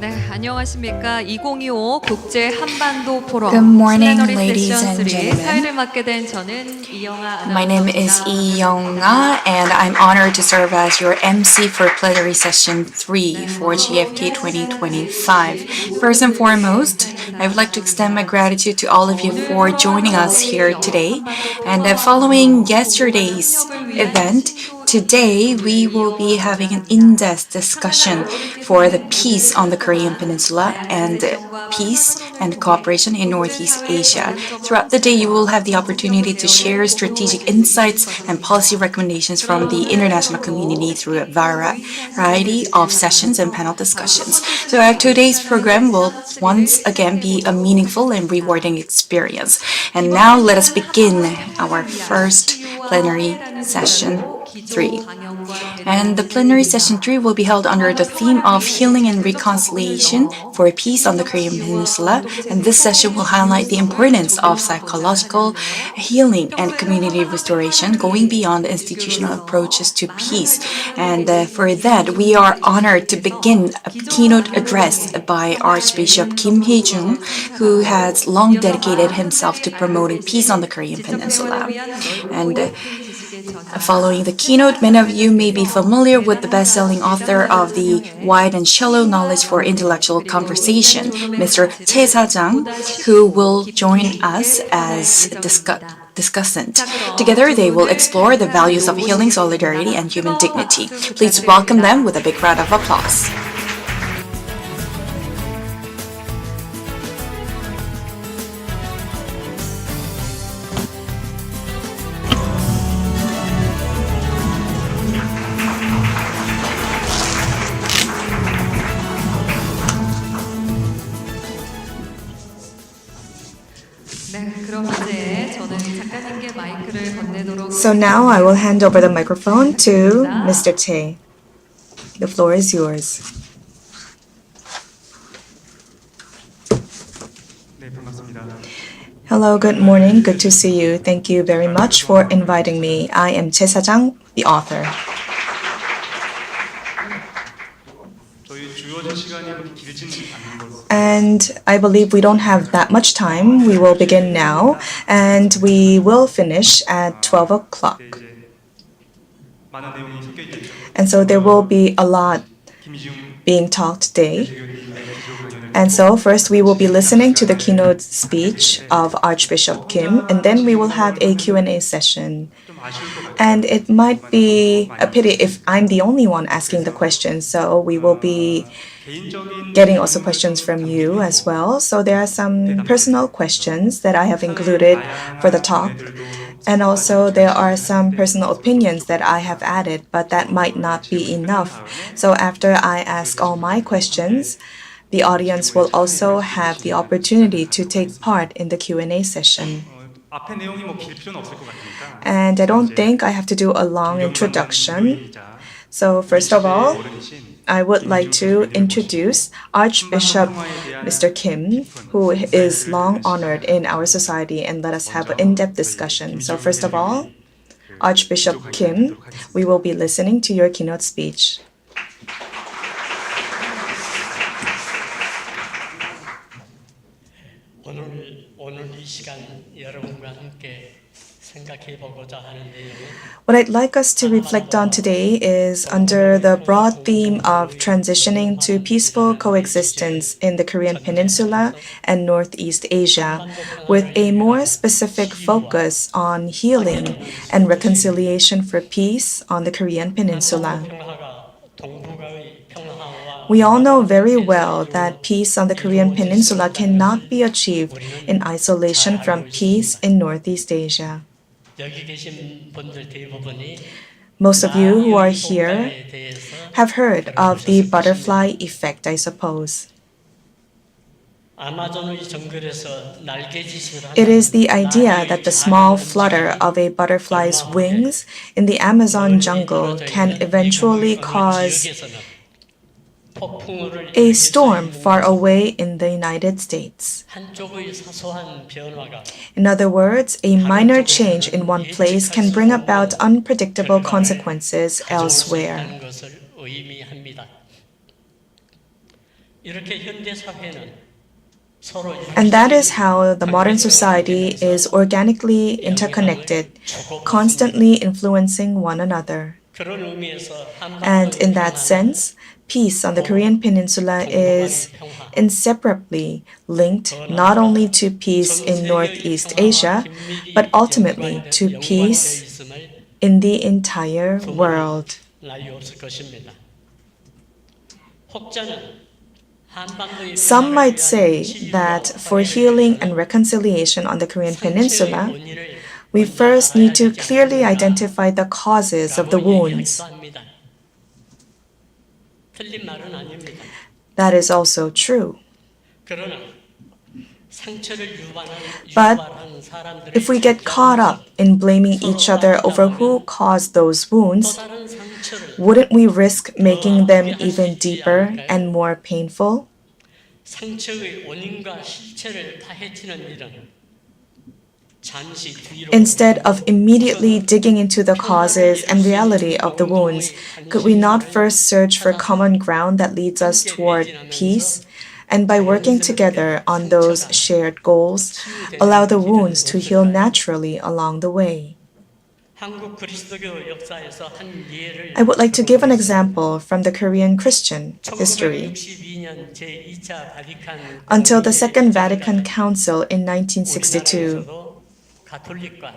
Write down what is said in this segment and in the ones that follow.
네, 안녕하십니까. 2025 국제 한반도 포럼 Good morning, 플래너리 ladies 세션 and 3 gentlemen. 사회를 맡게 된 저는 이영아 My name is 아나운서입니다. Lee Young-ah, and I'm honored to serve as your MC for Plenary Session 3 for GFK 2025. First and foremost, I would like to extend my gratitude to all of you for joining us here today. And following yesterday's event, today we will be having an in-depth discussion for the peace on the Korean Peninsula and peace and cooperation in Northeast Asia. Throughout the day, you will have the opportunity to share strategic insights and policy recommendations from the international community through a variety of sessions and panel discussions. So today's program will once again be a meaningful and rewarding experience. And now let us begin our first plenary session 3. And the plenary session 3 will be held under the theme of Healing and Reconciliation for Peace on the Korean Peninsula. And this session will highlight the importance of psychological healing and community restoration going beyond institutional approaches to peace. And for that, we are honored to begin a keynote address by Archbishop Kim Hee-jung, who has long dedicated himself to promoting peace on the Korean Peninsula. And following the keynote, many of you may be familiar with the best-selling author of the Wide and Shallow Knowledge for Intellectual Conversation, Mr. Choi Sa-jang, who will join us as discussant. Together, they will explore the values of healing, solidarity, and human dignity. Please welcome them with a big round of applause. So now I will hand over the microphone to Mr. Tae. The floor is yours. Hello, good morning. Good to see you. Thank you very much for inviting me. I am Choi Sa-jang, the author. And I believe we don't have that much time. We will begin now, and we will finish at 12 o'clock. And so there will be a lot being talked today. And so first we will be listening to the keynote speech of Archbishop Kim, and then we will have a Q&A session. And it might be a pity if I'm the only one asking the questions, so we will be getting also questions from you as well. So there are some personal questions that I have included for the talk. And also there are some personal opinions that I have added, but that might not be enough. So after I ask all my questions, the audience will also have the opportunity to take part in the Q&A session. And I don't think I have to do a long introduction. So first of all, I would like to introduce Archbishop Mr. Kim, who is long honored in our society, and let us have an in-depth discussion. So first of all, Archbishop Kim, we will be listening to your keynote speech. 오늘 이 시간 여러분과 함께 What I'd like us to reflect on today is under the broad theme of transitioning to peaceful coexistence in the Korean Peninsula and Northeast Asia, with a more specific focus on healing and reconciliation for peace on the Korean Peninsula. We all know very well that peace on the Korean Peninsula cannot be achieved in isolation from peace in Northeast Asia. Most of you who are here have heard of the butterfly effect, I suppose. It is the idea that the small flutter of a butterfly's wings in the Amazon jungle can eventually cause a storm far away in the United States. In other words, a minor change in one place can bring about unpredictable consequences elsewhere. 이렇게 현대 사회는 서로 And that is how the modern society is organically interconnected, constantly influencing one another. 그런 의미에서 And in that sense, peace on the Korean Peninsula is inseparably linked not only to peace in Northeast Asia, but ultimately to peace in the entire world. 나위 없을 것입니다. 혹자는 한반도의 Some might 평화를 say 위한 that 치유와 for 화해를 healing 위해서는 and reconciliation on the Korean 상처의 Peninsula, 원인을 we 먼저 first need to 알아야 되지 clearly 않겠는가 identify the causes of the 라고 wounds. 얘기하기도 합니다. 틀린 말은 아닙니다. That is also true. 그러나 상처를 But 유발한 사람들을 if we get caught up in blaming each other over who caused those 또 wounds, 다른 상처를 wouldn't we risk making them even deeper and more painful? 상처의 원인과 실체를 파헤치는 일은 잠시 뒤로 Instead of immediately digging into the causes and reality of the wounds, could we not first search for common ground that leads us toward peace? And by working together on those shared goals, allow the wounds to heal naturally along the way. 한국 그리스도교 역사에서 한 예를 I would like to give an example from the Korean Christian history. 1962년 제2차 바티칸 Until the Second Vatican Council in 1962, 우리나라에서도 가톨릭과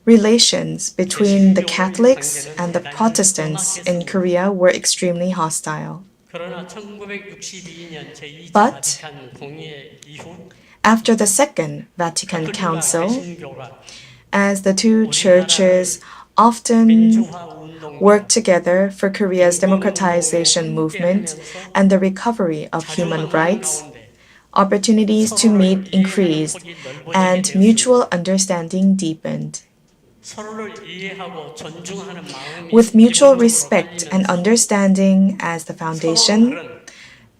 relations between the Catholics and the Protestants in Korea were extremely hostile. 그러나 1962년 제2차 But 바티칸 공의 이후 after the Second Vatican 가톨릭과 Council, 개신교가 as the two churches often 민주화 운동 worked together for Korea's democratization movement and the recovery of human rights, opportunities to meet increased and mutual understanding deepened. 서로를 이해하고 존중하는 마음이 With mutual 기본적으로 respect and 깔리면서 understanding as the foundation, 서로는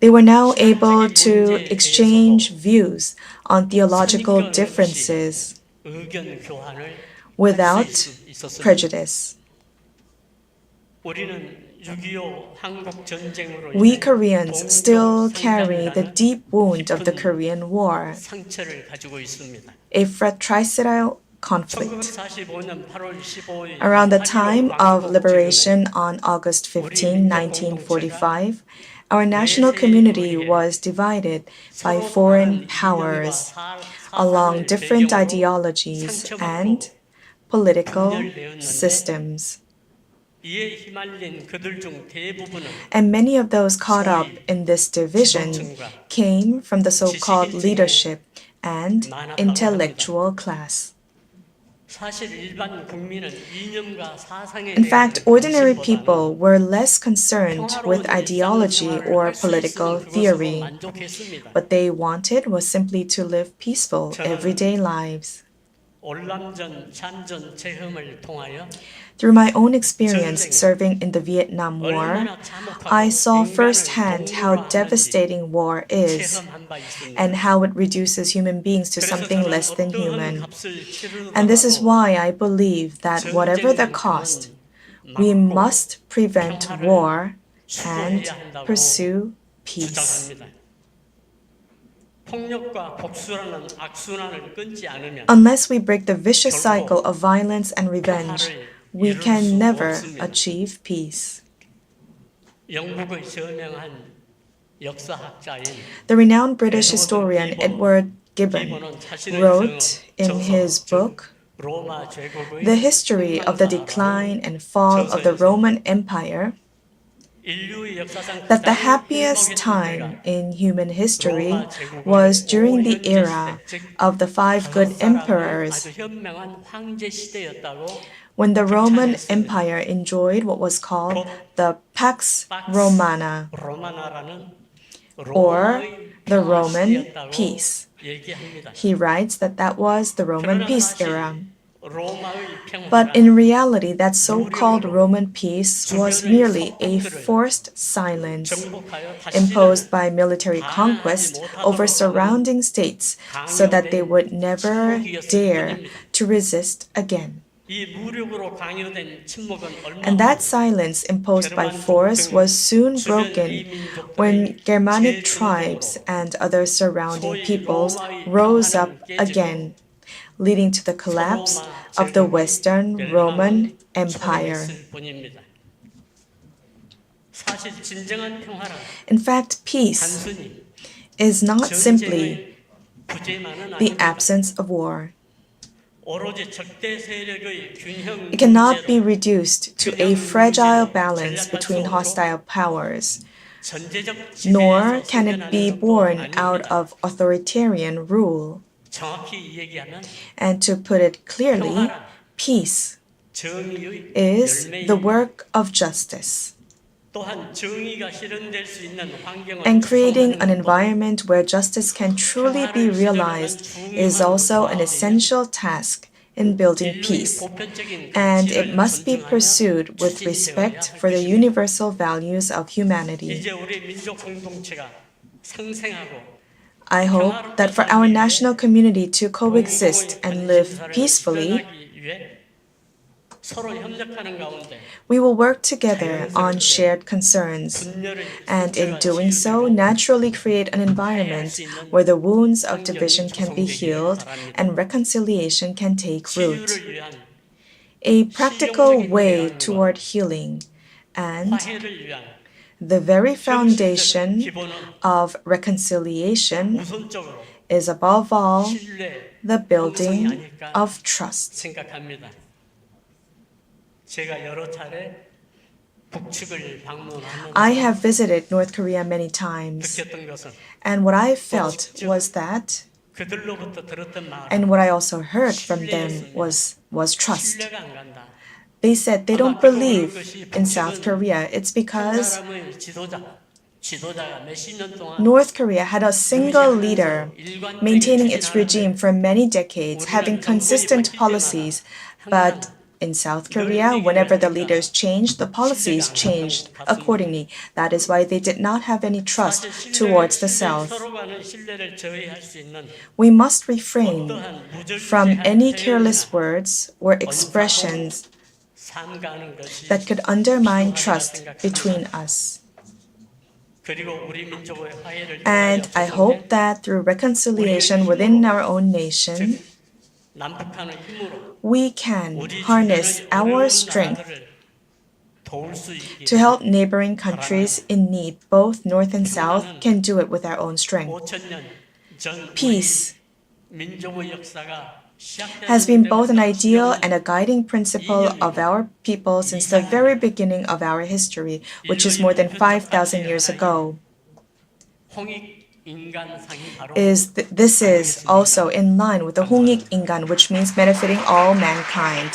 they were now able to exchange views on theological differences 의견 교환을 without 할 수 있었습니다. prejudice. 우리는 6.25 한국 전쟁으로 We 인해 Koreans still carry the 동족상간이라는 deep wound of the 깊은 Korean War, 상처를 가지고 있습니다. a fratricidal conflict. 1945년 8월 15일 Around the time of liberation on August 15, 1945, our national community was divided by foreign powers along different ideologies and political systems. 이에 휘말린 그들 중 대부분은 And many of those caught up in this division came from the so-called leadership and intellectual class. 사실 일반 국민은 이념과 사상에 In fact, 대한 ordinary 관심보다는 people were less concerned with ideology or political theory. 만족했습니다. What they wanted was simply to live peaceful, everyday lives. 월남전 참전 체험을 통하여 Through my own experience serving in the Vietnam War, I saw firsthand how devastating war is 체험한 바 있습니다. and how it reduces human beings to 그래서 something 저는 less than 어떠한 human. 값을 치르더라도 And this is why I believe that whatever the cost, we must prevent war and pursue peace. 주장합니다. 폭력과 복수라는 악순환을 끊지 않으면 Unless we break the vicious cycle of violence and revenge, we can never achieve peace. 영국의 저명한 역사학자인 The renowned British historian Edward Gibbon 기본은 자신의 wrote in 저서 his book 로마 제국의 The History of the Decline and Fall of the Roman Empire 인류의 역사상 that the 가장 happiest 행복했던 time 때가 in human history was during the era of the five good emperors, 아주 현명한 황제 시대였다고 when the Roman Empire enjoyed what was called the Pax Romana, 로마나라는 or 로마의 the 평화 Roman 시대였다고 peace. 얘기합니다. He writes that that was the Roman 그러나 peace 사실 era. 로마의 But 평화가 in reality, that so-called Roman peace was merely a forced silence 정복하여 imposed 다시는 by military conquest over surrounding states so that they would never dare to resist again. 이 무력으로 강요된 침묵은 얼마 And that silence imposed by force was soon broken when Germanic tribes and other surrounding peoples rose up again, leading to the collapse of the Western Roman Empire. 사실 진정한 평화란 In fact, peace 단순히 is not simply 전쟁의 부재만은 the 아닙니다. absence of war. 오로지 적대 세력의 균형 It cannot be 문제로 reduced to a fragile balance between hostile powers, nor can it be born out of authoritarian rule. 정확히 얘기하면 And to put it clearly, peace 정의의 is the 열매입니다. work of justice. 또한 정의가 실현될 수 있는 환경을 And creating 조성하는 an 것도 environment where justice can truly be realized is also an essential task in building peace. And it must be pursued with respect for the universal values of humanity. 이제 우리 민족 공동체가 상생하고 I hope that for our national community to coexist and live peacefully, 서로 협력하는 가운데 we will work together on shared concerns, and in doing so, naturally create an environment where the wounds of division can be healed and reconciliation can take root. 치유를 위한 A practical way toward healing and 화해를 위한 the very foundation of reconciliation 우선적으로 is above all 신뢰 the 형성이 building 아닐까 of trust. 생각합니다. 제가 여러 차례 북측을 방문하면서 I have visited North Korea many times, 느꼈던 것은 and what I felt was that, 그들로부터 들었던 말 and what I also heard from them was trust. 신뢰가 안 간다. They said they don't believe in South Korea. It's 한 because 사람의 지도자가 몇십 년 동안 North Korea had a single leader maintaining its regime for many decades, having consistent policies. But in South Korea, whenever the leaders changed, the policies changed accordingly. That is why they did not have any trust towards the South. 서로 간의 신뢰를 저해할 수 있는 We must refrain 어떠한 from any 무절제한 careless 표현이나 words or expressions 삼가는 것이 that could undermine 필요하다 trust 생각합니다. between us. 그리고 우리 민족의 화해를 And I hope that through reconciliation within our own nation, 남북한의 힘으로 we can 우리 harness 주변의 our 어려운 strength 나라들을 도울 수 있게 to help neighboring countries in need. Both North and South can do it with our own strength. 5,000년 전 Peace 민족의 역사가 has been both an ideal and a guiding principle of our people since the very beginning of our history, which is more than 5,000 years ago. 홍익인간상이 바로 This is also in line with the Hongik Ingan, which means benefiting all mankind.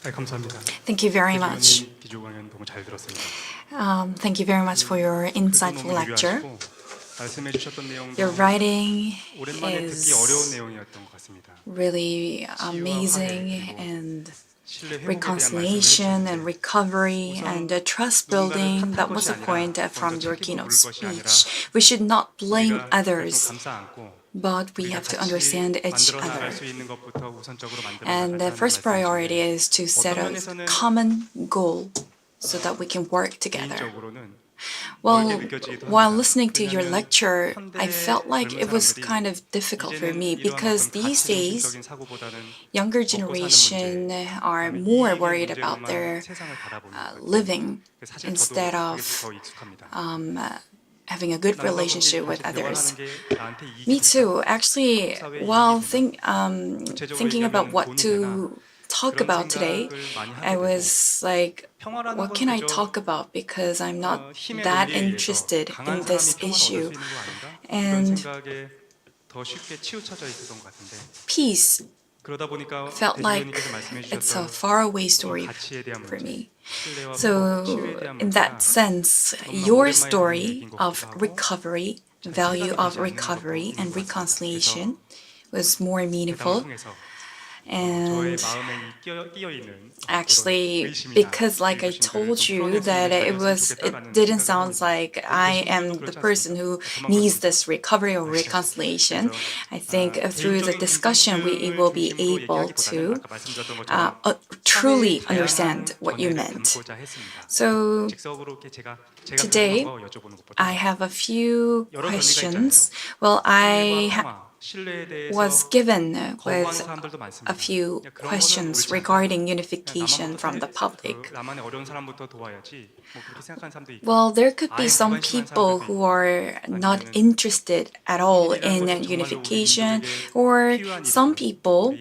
네, 감사합니다. Thank you very much. 교수님 기조 강연 너무 잘 들었습니다. Thank you very much for your insightful 너무 lecture. 유효하시고 말씀해 주셨던 내용도 Your writing 오랜만에 듣기 어려운 is 내용이었던 것 같습니다. really amazing, and 신뢰 회복에 대한 reconciliation 말씀을 and recovery and trust building, that was the point from your keynote speech. We should not blame 우리가 others, 좀 감싸 안고 but we have to understand each 만들어 나갈 other. 수 있는 것부터 우선적으로 만들어 And the 나가자는 first priority 말씀이신데 is to set a common goal so that we can work together. 개인적으로는 Well, while listening to your lecture, I felt like it was kind of difficult for me because these days, younger generation are more worried about their living instead of having a good relationship with others. Me too. Actually, while thinking about what to talk about today, I was like, what can I talk about? Because I'm not that interested in this issue. And peace felt like it's a faraway story for me. So, in that sense, your story of recovery, value of recovery and reconciliation was more meaningful. And 마음에 끼어 있는 actually, because like I told you that it didn't sound like I am the person who needs this recovery or reconciliation. I think through the discussion we will be able to truly understand what you meant. So today I have a few questions. Well, I was given with a few questions regarding unification from the public. 나만의 어려운 사람부터 도와야지 뭐 그렇게 생각하는 사람도 있고 Well, there could be some people who are not interested at all in unification, or some people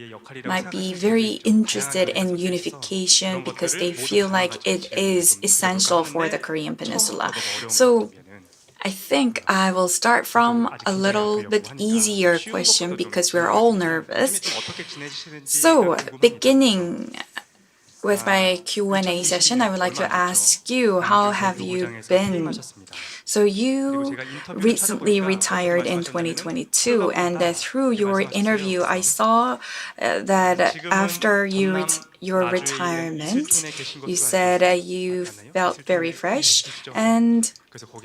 might be very interested in unification because they feel like it is essential for the Korean Peninsula. So I think I will start from a little bit easier question because we're all nervous. 어떻게 지내시는지 So, beginning with my Q&A session, I would like to ask you, how have you been? So you recently retired in 2022, and through your interview, I saw that after your retirement, you said you felt very fresh, and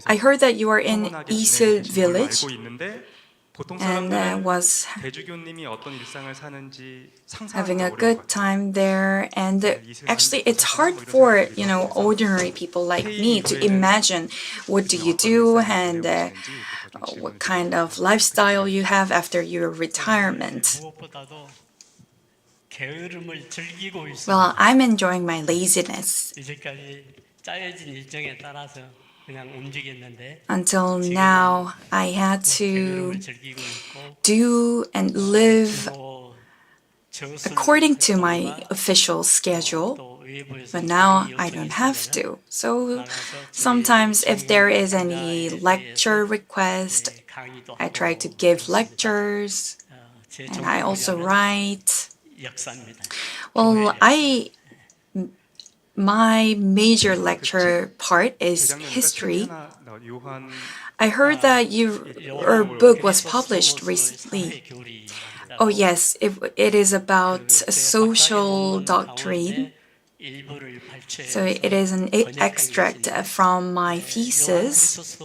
I heard that you are in Isul village and was having a good time there. And actually, it's hard for, ordinary people like me to imagine what do you do and what kind of lifestyle you have after your retirement. 무엇보다도 게으름을 즐기고 있습니다. Well, I'm enjoying my laziness. 이제까지 짜여진 일정에 따라서 그냥 움직였는데 Until now, I had to 게으름을 즐기고 있고 do and live 또 저술 according to my official schedule. 또 외부에서 But now 요청이 I don't have 있습니다. to. So sometimes if there is any lecture request, 강의도 I try to 하고, give lectures 제 and I also 전공분야는 write. 역사입니다. Well, my major lecture part is history. I heard that your book was published recently. Oh yes, it is about social doctrine. So it is an extract from my thesis.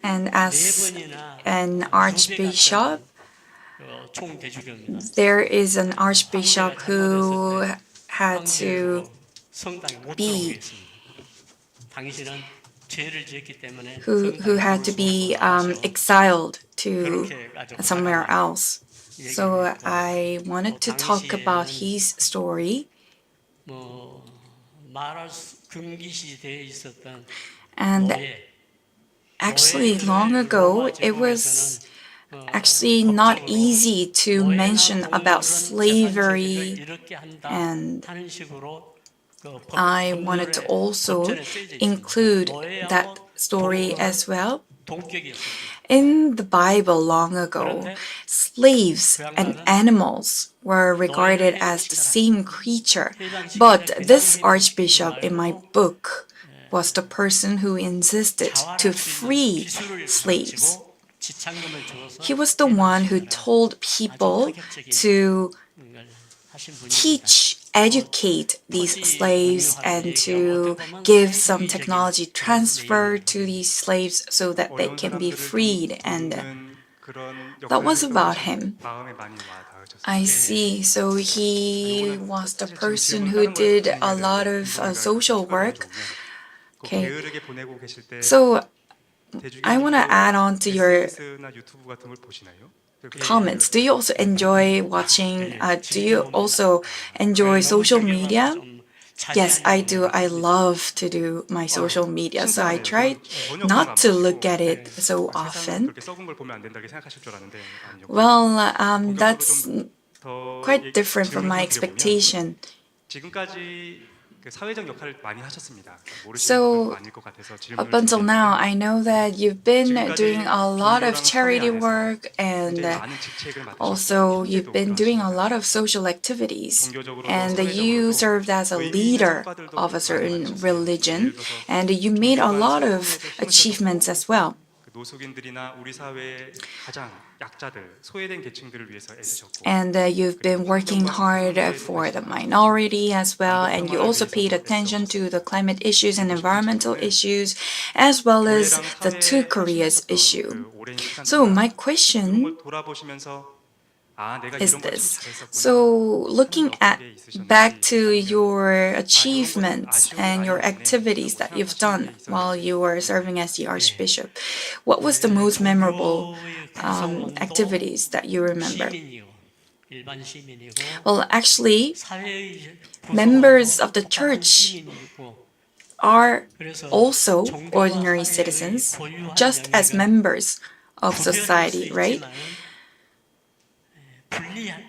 And as an archbishop, there is an archbishop who had to be exiled to somewhere else. So I wanted to talk about his story. And actually, long ago, it was actually not easy to mention about slavery, and I wanted to also include that story as well. In the Bible long ago, slaves and animals were regarded as the same creature, but this archbishop in my book was the person who insisted to free slaves. He was the one who told people to educate these slaves and to give some technology transfer to these slaves so that they can be freed. And that was about him. I see. So he was the person who did a lot of social work. Okay. So I want to add on to your comments. Do you also enjoy watching, do you also enjoy social media? Yes, I do. I love to do my social media, so I try not to look at it so often. Well, that's quite different from my expectation. So, up until now, I know that you've been doing a lot of charity work and also you've been doing a lot of social activities. And you served as a leader of a certain religion and you made a lot of achievements as well. 노숙인들이나 우리 사회의 가장 약자들, 소외된 계층들을 위해서 애쓰셨고 And you've been working hard for the minority as well, and you also paid attention to the climate issues and environmental issues, as well as the two Koreas issue. 그 오랜 시간 So 동안 my question 걸 돌아보시면서 아, 내가 is 이런 걸 참 this. 잘했었구나. So looking at 어떤 게 있으셨는지, back to 아니면 your achievements and your activities that you've done while you were serving as the archbishop, what was the most memorable activities that you remember? 시민이요. 일반 시민이고 Well, actually, 사회의 members of the 구성원도 church 시민이고 are 그래서 also 종교와 ordinary 사회의 citizens, 고유한 just as 영역은 members of 구별할 수 society, right? 있지만은,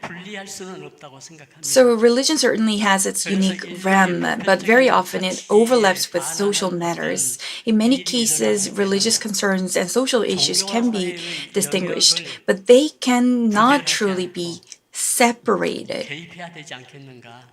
분리할 수는 없다고 생각합니다. So religion certainly has its unique realm, but very often it overlaps with social matters. In many cases, religious concerns and social issues can be distinguished, but they cannot truly be separated. 개입해야 되지 않겠는가?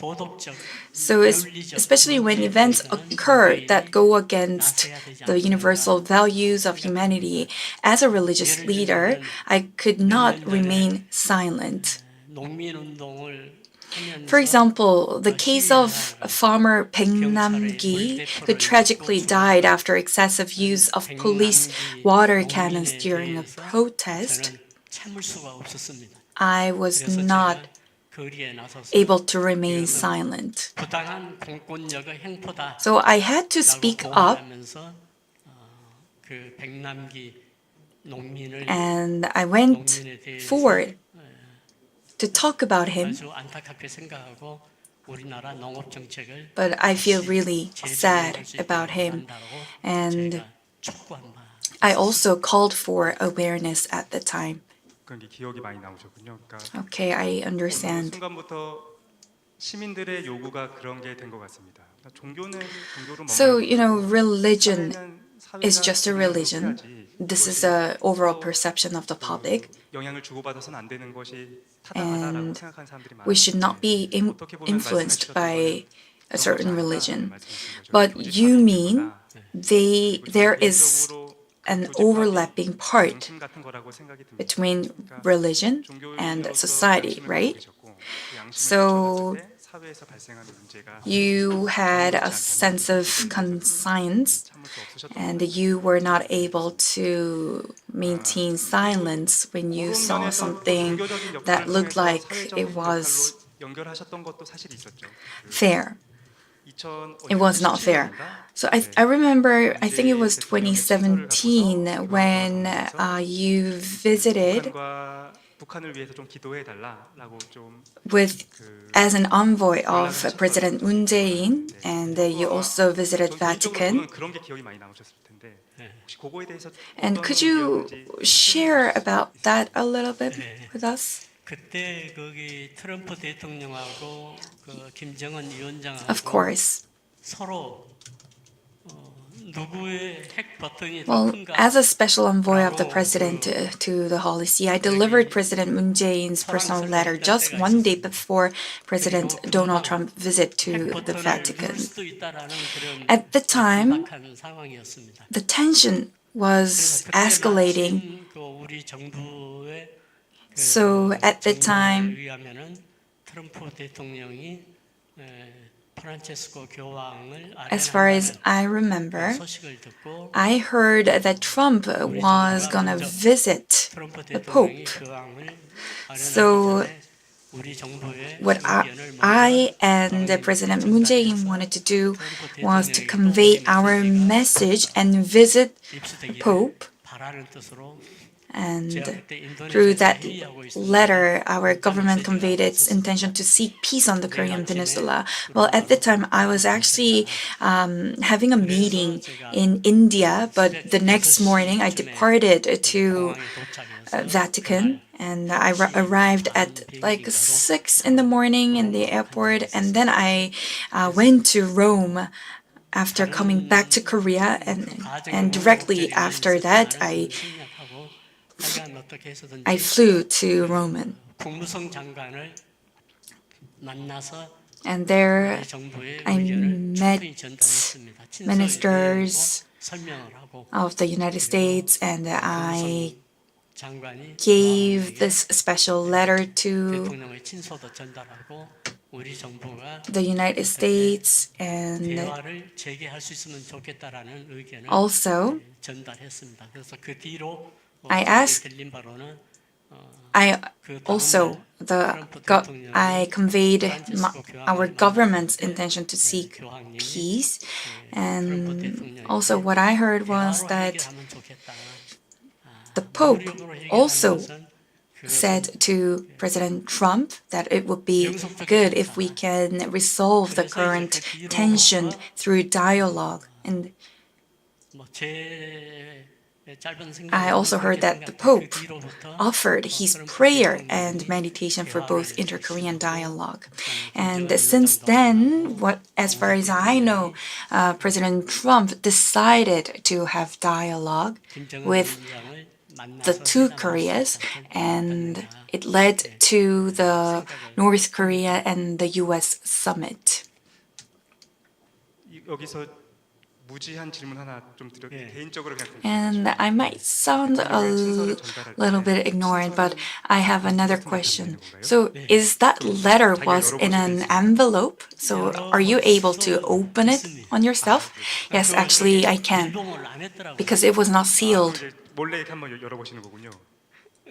도덕적, So especially when events occur that go against the universal values of humanity, as a religious leader, I could not remain silent. 농민운동을 하면서 For example, the case of farmer Baek Nam-gi, who tragically died after excessive use of police water cannons during a protest, 저는 참을 수가 없었습니다. I was 그래서 not 저는 거리에 나서서 able to remain silent. 부당한 공권력의 행포다. So I had to speak up, 하면서 그 백남기 농민을 and I went 농민에 대해서 forward to talk about him, 아주 안타깝게 생각하고 우리나라 농업 정책을 but I feel really sad about him, and 촉구한 바. I also called for awareness at the time. 그런 게 기억이 많이 나오셨군요. 그러니까 Okay, I 어느 understand. 순간부터 시민들의 요구가 그런 게 된 것 같습니다. 그러니까 종교는 종교로 So, religion 사회는 is just a religion. This is a overall perception of the public. 영향을 주고받아서는 안 되는 것이 타당하다라고 And 생각하는 사람들이 많아요. We should not be 어떻게 보면 influenced 말씀해 by 주셨던 a certain 거는 religion. 그런 것이 아니다라는 말씀이신 거죠. But 조직 you 사회적인 mean 거다. there is 개인적으로 an 조직화된 overlapping part 정신 같은 거라고 생각이 듭니다. between 그러니까 religion 종교인으로서 and society, 양심을 right? 가지고 계셨고, 그 양심을 So 가졌을 때 사회에서 발생하는 문제가 You had a sense of conscience, 참을 수 없으셨던 and 거예요. you were not able to maintain silence when you 그런 saw 면에서 something 종교적인 that 역할을 looked 통해서 like 사회적인 it was 역할로 연결하셨던 것도 사실 있었죠. fair. 2000 It was not fair. So I remember, I think it was 2017 when you visited 북한을 위해서 좀 기도해 달라라고 좀 with as an envoy of President Moon Jae-in, and you also visited Vatican. 그런 게 기억이 많이 남으셨을 텐데 혹시 그거에 대해서 And 어떤 could you 의견인지 share about that a little bit with us? 그때 거기 트럼프 대통령하고 그 김정은 위원장하고 Of course. 서로 누구의 핵 버튼이 더 Well, 큰가? as a special envoy of the president to the Holy See, I delivered President Moon Jae-in's personal letter just one day before President Donald Trump's visit to 핵 the 버튼을 Vatican. 누를 수도 있다라는 그런 At the time, 긴박한 상황이었습니다. the tension was 그래서 그때 escalating. 마침 그 우리 정부의 그 So at the 정보에 time, 의하면은 트럼프 대통령이 프란체스코 교황을 as far as I remember, 소식을 듣고 I heard that Trump was gonna visit 트럼프 the 대통령이 Pope. 교황을 So 우리 정부의 what 의견을 I and President Moon Jae-in wanted to do was to convey our message and visit the Pope. 바라는 뜻으로 And through that letter, our government conveyed its intention to seek peace on the Korean Peninsula. Well, at the time, I was actually having a meeting in India, but the next morning I departed to Vatican, and I arrived at like 6 in the morning in the airport, and then I went to Rome after coming back to Korea, and directly after that I flew to Rome, 국무성 장관을 만나서 and there 정부의 I 의견을 met 충분히 전달했습니다. 친서에도 ministers 설명을 하고 of the United States, and I 장관이 gave this special letter to 대통령의 친서도 전달하고 우리 정부가 the United States, and 대화를 재개할 수 있으면 좋겠다라는 의견을 also 전달했습니다. 그래서 그 뒤로 I asked- 들린 바로는 I 그 also I conveyed our government's intention to seek peace, and also what I heard was that the Pope also said to President Trump that it would be good if we can resolve the current tension through dialogue. And I also heard that the Pope offered his prayer and meditation for both inter-Korean dialogue. And since then, as far as I know, President Trump decided to have dialogue with the two Koreas, and it led to the North Korea and the US summit. 여기서 무지한 질문 하나 좀 개인적으로 그냥 And I might sound a little bit ignorant, but I have another question. So is that letter was in an envelope? So are you able to open it on yourself? Yes, actually I can, because it was not sealed. 이제 몰래 이렇게 한번 열어보시는 거군요.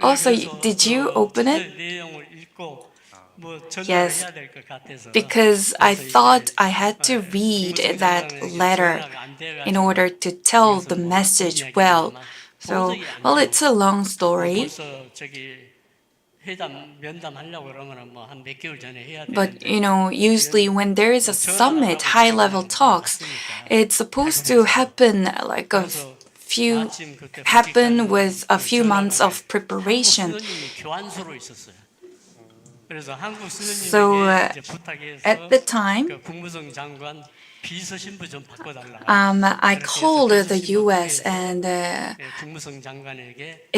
Also, did you open it? 내용을 읽고 뭐 전달을 Yes, 해야 될 것 같아서 because I thought I had to read that letter in order to tell the message well. So, well, it's a long story, 벌써 저기 회담 면담하려고 그러면은 뭐 한 몇 개월 전에 해야 but 되는데 usually when there is a summit, high-level talks, it's supposed to happen like happen with a few months of preparation. 수녀님이 교환소로 있었어요. 그래서 한국 So, 수녀님에게 이제 부탁해서 at the time, 그 국무성 장관 비서 신부 좀 바꿔달라. I called the US and 국무성 장관에게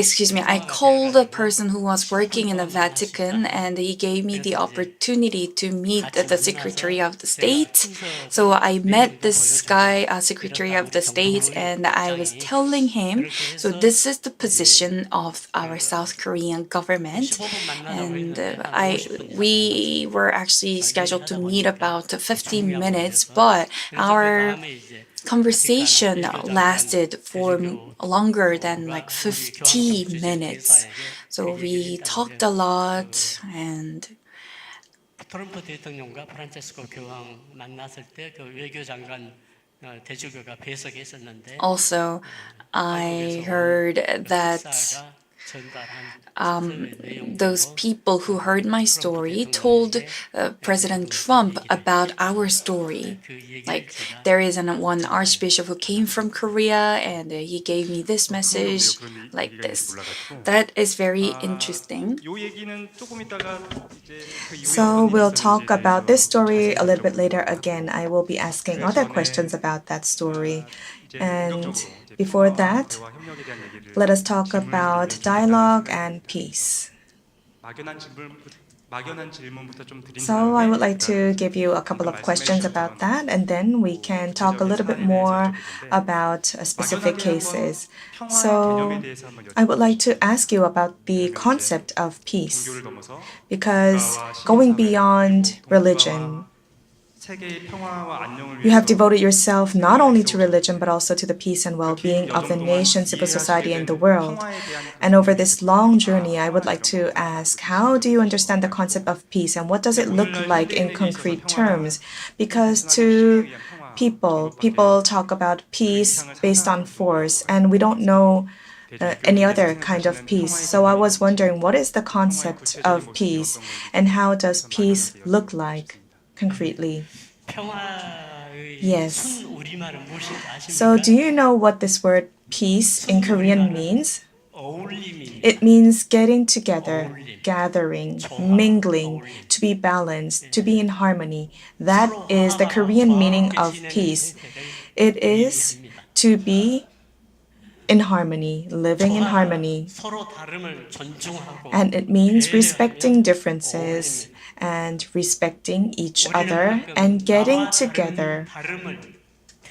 I called the person who was working in the Vatican, and he gave me the opportunity to meet the Secretary of the State. So I met this guy, Secretary of the State, and I was telling him, so this is the position of our South Korean government, and we were actually scheduled to meet about 15 minutes, but our conversation lasted for longer than like 50 minutes. So we talked a lot, and 트럼프 대통령과 프란체스코 교황 만났을 때 그 외교장관 대주교가 배석했었는데 also I heard that those people who heard my story told President Trump about our story. Like, there is one archbishop who came from Korea, and he gave me this message like this. That is very interesting. 요 얘기는 조금 있다가 이제 그 이후에 So 어떤 we'll 일이 talk 있었는지 about this story 자세히 a little bit later again. I will be asking other questions about that story. 이제 And 본격적으로 이제 before 평화와 that, 대화 협력에 대한 얘기를 let us talk about dialogue and peace. 막연한 질문부터 좀 드린 So I 다음에 would like to give you a couple of questions about that, and then we can talk a little bit more about specific cases. So I would like to ask you about the concept of peace, 종교를 넘어서 because going beyond religion, 세계의 평화와 안녕을 you have 위해서 devoted yourself not only to religion but also to the peace and well-being of the nation, civil society, and the world. And over this long journey, I would like to ask, how do you understand the concept of peace, and what does it look like in concrete terms? Because to people talk about peace based on force, and we don't know any other kind of peace. So I was wondering, what is the concept of peace, and how does peace look like concretely? 평화의 Yes. 순 우리말은 무엇인지 So 아십니까? do you know what this word peace in Korean means? 어울림이 It means getting together, gathering, mingling, to be balanced, to be in harmony. That is the Korean meaning of peace. It is to be in harmony, living in harmony. 서로 다름을 존중하고 And it means respecting differences and respecting each other and getting together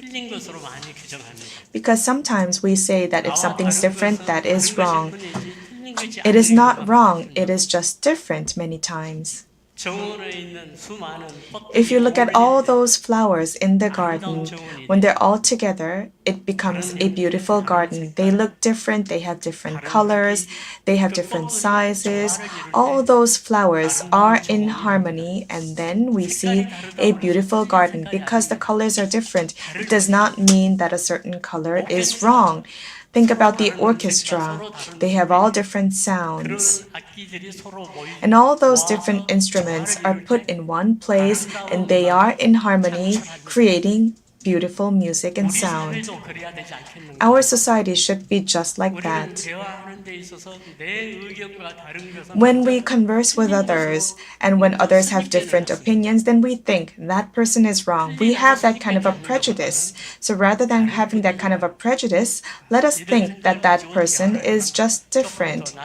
틀린 것으로 많이 규정합니다. Because sometimes we say that if something's different, that is wrong. 틀린 것이 It is not 아니에요. wrong, it is just different many times. 정원에 있는 수많은 If you look at all 꽃들이 those flowers in the garden, when they're all together, it becomes a beautiful garden. They look different, they have different colors, they have different sizes. All those flowers are in harmony, and then we see a beautiful garden. Because the colors are different, it does not mean that a certain color is wrong. Think about the orchestra. They have all different sounds. 그런 악기들이 서로 모이고 And all those different instruments are put in one place and they are in harmony, creating beautiful music and 우리 sound. 사회도 그래야 되지 않겠는가? Our society should be just like 우리는 that. 대화하는 데 있어서 내 의견과 다른 것은 When we converse with others and when others have different opinions, then we think that person is wrong. We have that kind of a prejudice. So rather than having that kind of a prejudice, let us think that that person is just different.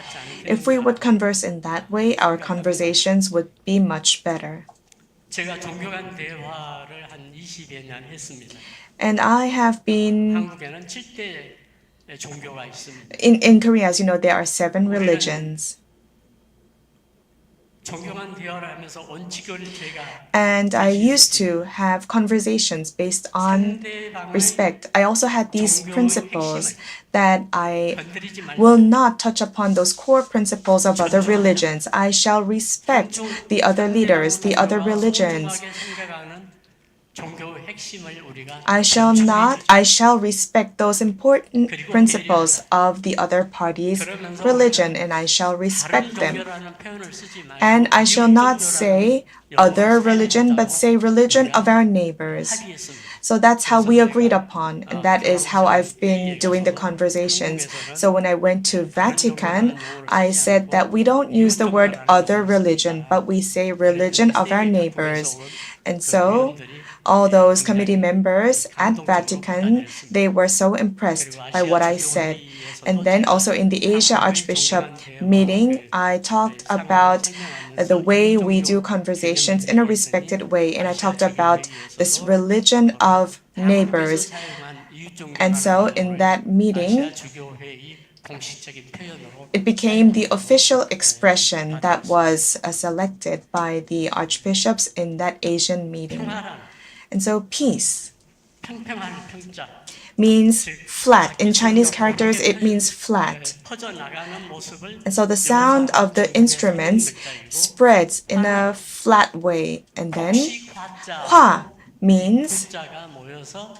If we would converse in that way, our conversations would be much better. 제가 종교 간 대화를 한 20여 년 했습니다. And I have been 한국에는 7대 종교가 있습니다. in Korea, as you know, there are 7 religions. 종교 간 대화를 하면서 원칙을 제가 And I used to have conversations based on 상대방을 respect. I also had these principles that I 건드리지 말자. will not touch upon those core principles of other religions. I shall respect the other leaders, the other religions. 소중하게 생각하는 종교 핵심을 우리가 I shall respect those important principles of the other party's religion, and I shall 다른 respect them. 종교라는 표현을 쓰지 말고 And I shall not 이웃 say 종교라는 other 영어로 religion, but 사용한다고 say religion of our neighbors. 합의했습니다. So that's how we agreed upon, and that is how I've been doing the conversations. So when I went to Vatican, I said that we don't use the word other religion, but we say religion of our neighbors. And so all those committee members at Vatican, they were so impressed by what I said. And then also in the Asia Archbishop meeting, I talked about the way we do conversations in a respected way. And I talked about this religion of neighbors. And so in that meeting, it became the official expression that was selected by the archbishops in that Asian meeting. And so peace 평평한 평자 means flat. In Chinese characters, it means flat. 퍼져나가는 모습을 And so the sound of the instruments spreads in a flat way. And then 화자 hua means 자가 모여서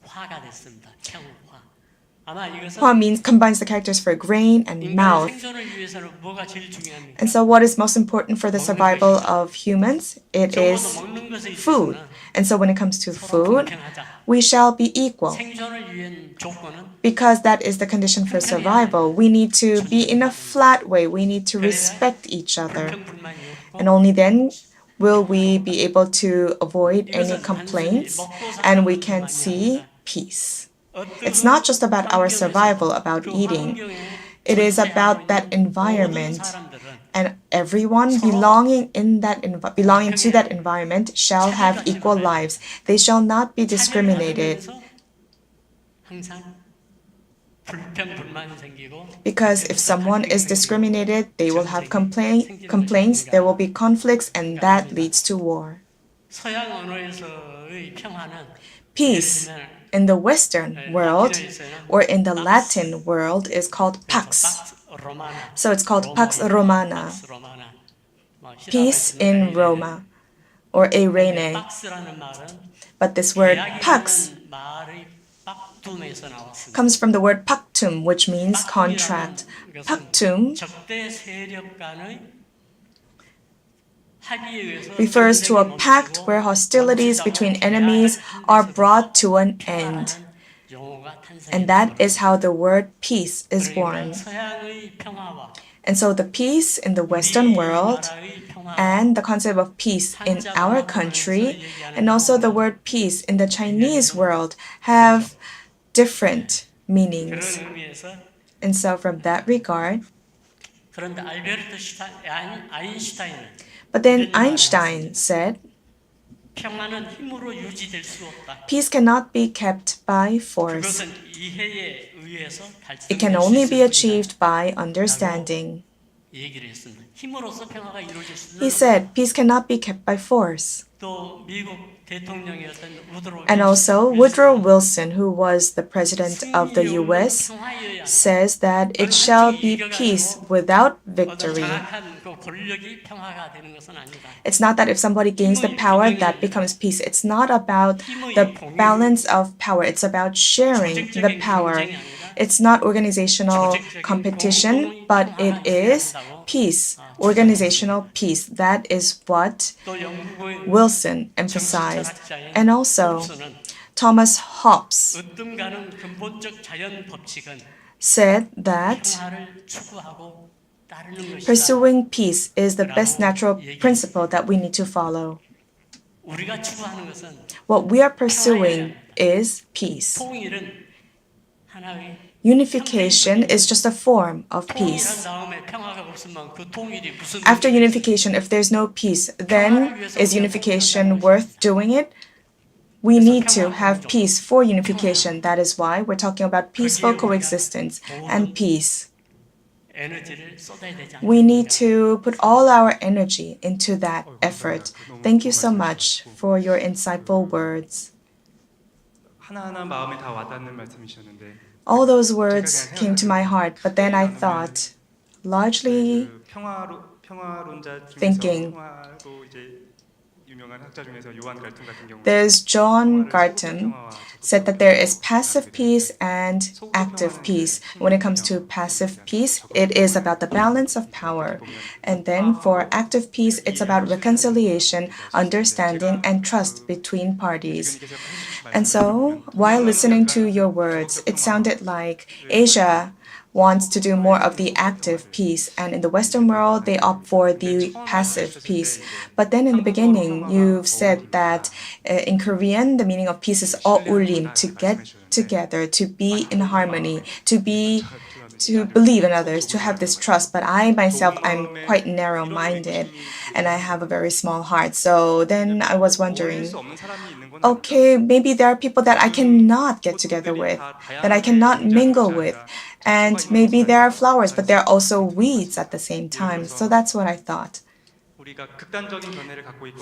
화가 됐습니다. 평화. 아마 이것은 hua means combines the characters for grain and 인간의 mouth. 생존을 위해서는 뭐가 제일 중요합니까? And so what is most important for the survival of humans? It 적어도 is 먹는 것에 food. 있어서는 And so when it comes to 서로 food, 공평하자. we shall be equal. 생존을 위한 조건은 Because that is the condition for survival. We need to be in a flat way. We need to respect each other. 불평불만이 없고 And only then will we be able to avoid any complaints and we can see peace. It's not just about our survival, about eating. It is about that environment. And everyone belonging to that environment shall have equal lives. They shall not be discriminated. 항상 불평불만이 생기고 Because if someone is discriminated, they will have complaints, there will be conflicts, and that leads to war. 서양 언어에서의 평화는 Peace in the Western world or in the Latin world is called pax. So it's called pax romana, peace in Roma or eirene. 박스라는 말은 But this word pax 이야기하는 말의 빡둠에서 나왔습니다. comes from the word pactum, which means contract. Pactum 적대 세력 간의 합의에 의해서 refers to a 전쟁이 pact 멈추고 where hostilities between enemies are brought to an end. 용어가 탄생했다. And that is how the word peace is 그러니까 born. 서양의 평화와 And so the peace in the Western world 나라의 평화 and the concept of peace in our country and also the word peace in the Chinese world have different meanings. 그런 의미에서 And so from that regard, 그런데 아인슈타인은 but then Einstein said 평화는 힘으로 유지될 수 없다. Peace cannot be kept by force. 그것은 이해에 의해서 It can 달성될 수 only 있을 be 뿐이다. achieved by understanding. 얘기를 했습니다. 힘으로서 평화가 이루어질 수는 He said, peace cannot be kept by force. 또 미국 대통령이었던 우드로 And also, Woodrow Wilson, who was the president of the US, says that it shall be peace without victory. 장악한 그 권력이 평화가 되는 것은 아니다. It's not that if somebody gains the power, that becomes peace. It's not about the balance of power. It's about sharing the power. It's not organizational competition, but it is peace, organizational peace. That is what 또 영국의 Wilson emphasized. 정치철학자인 And also, 홉스는 Thomas Hobbes 으뜸가는 근본적 자연 법칙은 said that 평화를 추구하고 따르는 것이다. pursuing peace is the best natural principle that we need to follow. 우리가 추구하는 것은 What we are pursuing is peace. 통일은 하나의 Unification is just a form of 통일한 peace. 다음에 평화가 없으면 그 통일이 무슨 After unification, if there's no peace, then is unification worth doing it? We need to have peace for unification. That is why we're talking about peaceful coexistence and peace. 에너지를 쏟아야 되지 We need 않겠느냐. to put all our energy into that effort. Thank you so much for your insightful words. 하나하나 마음에 다 와닿는 말씀이셨는데 All those words came to my heart, but then I thought, largely 그 평화론자 중에서 thinking. 평화로 이제 유명한 학자 중에서 요한 갈튼 같은 경우 there's John Garton said that there is passive peace and active peace. When it comes to passive peace, it is about the balance of power. And then for active peace, it's about reconciliation, understanding, and trust between parties. And so, while listening to your words, it sounded like Asia wants to do more of the active peace, and in the Western world, they opt for the passive peace. But then in the beginning, you've said that in Korean, the meaning of peace is 어울림, to get together, to be in harmony, to believe in others, to have this trust. But I myself, I'm quite narrow-minded, and I have a very small heart. So then I was wondering, okay, maybe there are people that I cannot get together with, that I cannot mingle with. And maybe there are flowers, but there are also weeds at the same time. So that's what I thought.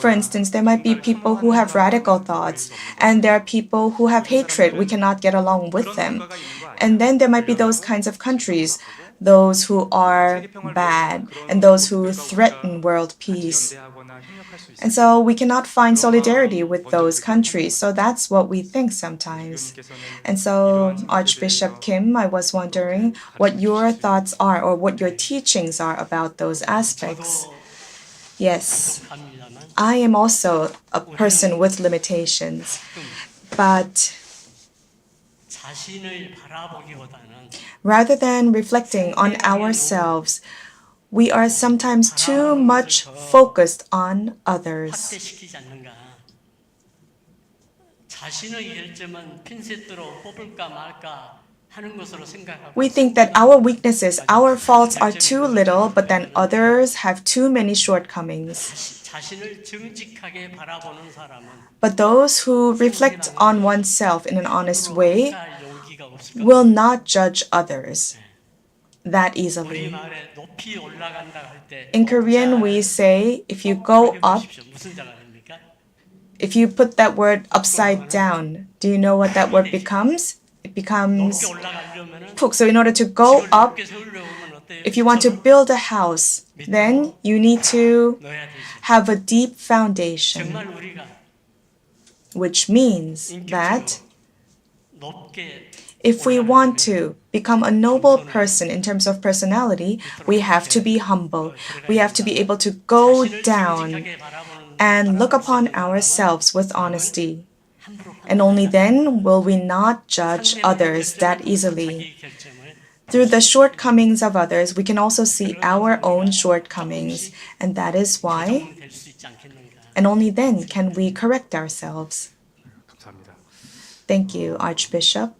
For instance, there might be people who have radical thoughts, and there are people who have hatred. We cannot get along with them. And then there might be those kinds of countries, those who are bad, and those who threaten world peace. And so we cannot find solidarity with those countries. So that's what we think sometimes. And so, Archbishop Kim, I was wondering what your thoughts are or what your teachings are about those aspects. Yes, 합니다만 I am also a person with limitations. But 자신을 바라보기보다는 rather than reflecting on ourselves, we are sometimes too much focused on others. 확대시키지 않는가. 자신의 결점은 핀셋으로 뽑을까 말까 하는 것으로 생각하고 We think that our weaknesses, our faults are too little, but then others have too many shortcomings. 자신을 정직하게 바라보는 사람은 But those who reflect on oneself in an honest way 할 용기가 없을 겁니다. will not judge others that easily. 우리말에 높이 올라간다 할 때 In Korean, we say, if you go up, 무슨 자가 됩니까? if you put that word upside down, do you know what that word becomes? It becomes 높게 올라가려면은 puk. So in order to go up, 높게 세우려면 어때요? if you want to build a house, then you need to 넣어야 되지. have a deep foundation, 정말 우리가 which means that 높게 if we want to become a noble person in terms of personality, we have to be humble. We have to be able to go 자신을 down 정직하게 바라보는 and look upon ourselves with honesty. And only then will we not judge others that easily. 자기 결점을 Through the shortcomings of others, we can also see our own shortcomings. And that is why, 될 수 있지 않겠는가. and only then, can we correct ourselves. 감사합니다. Thank you, Archbishop.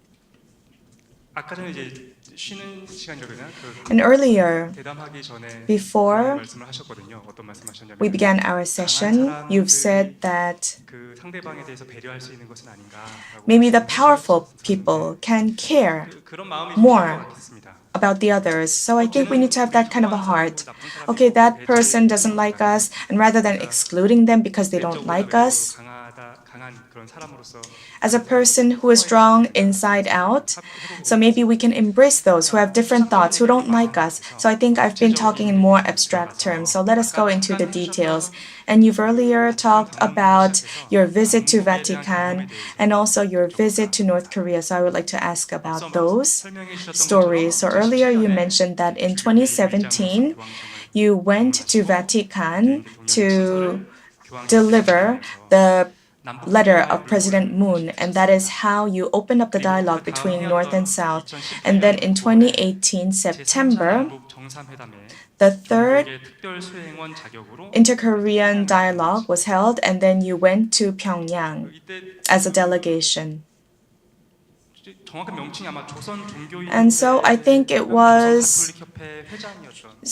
아까 전에 이제 쉬는 시간이라거나 And earlier, 대담하기 전에 before 말씀을 하셨거든요. 어떤 말씀하셨냐면 we began our session, you've said that 그 상대방에 대해서 배려할 수 있는 것은 아닌가라고 maybe the powerful people can care 그런 마음이 more 필요한 것 같습니다. about the others. So I think we need to have that kind of a heart. Okay, that person doesn't like us, and rather than excluding them because they don't like us, 강한 그런 사람으로서 as a person who is strong inside out, so maybe we can embrace those who have different thoughts, who don't like us. So I think I've been talking in more abstract terms. So let us go into the details. And you've earlier talked about your visit to Vatican and also your visit to North Korea. So I would like to ask about those stories. So earlier you mentioned that in 2017, you went to Vatican to deliver the letter of President Moon, and that is how you opened up the dialogue between North and South. And then in 2018, September, the third inter-Korean dialogue was held, and then you went to Pyongyang as a delegation. And so I think it was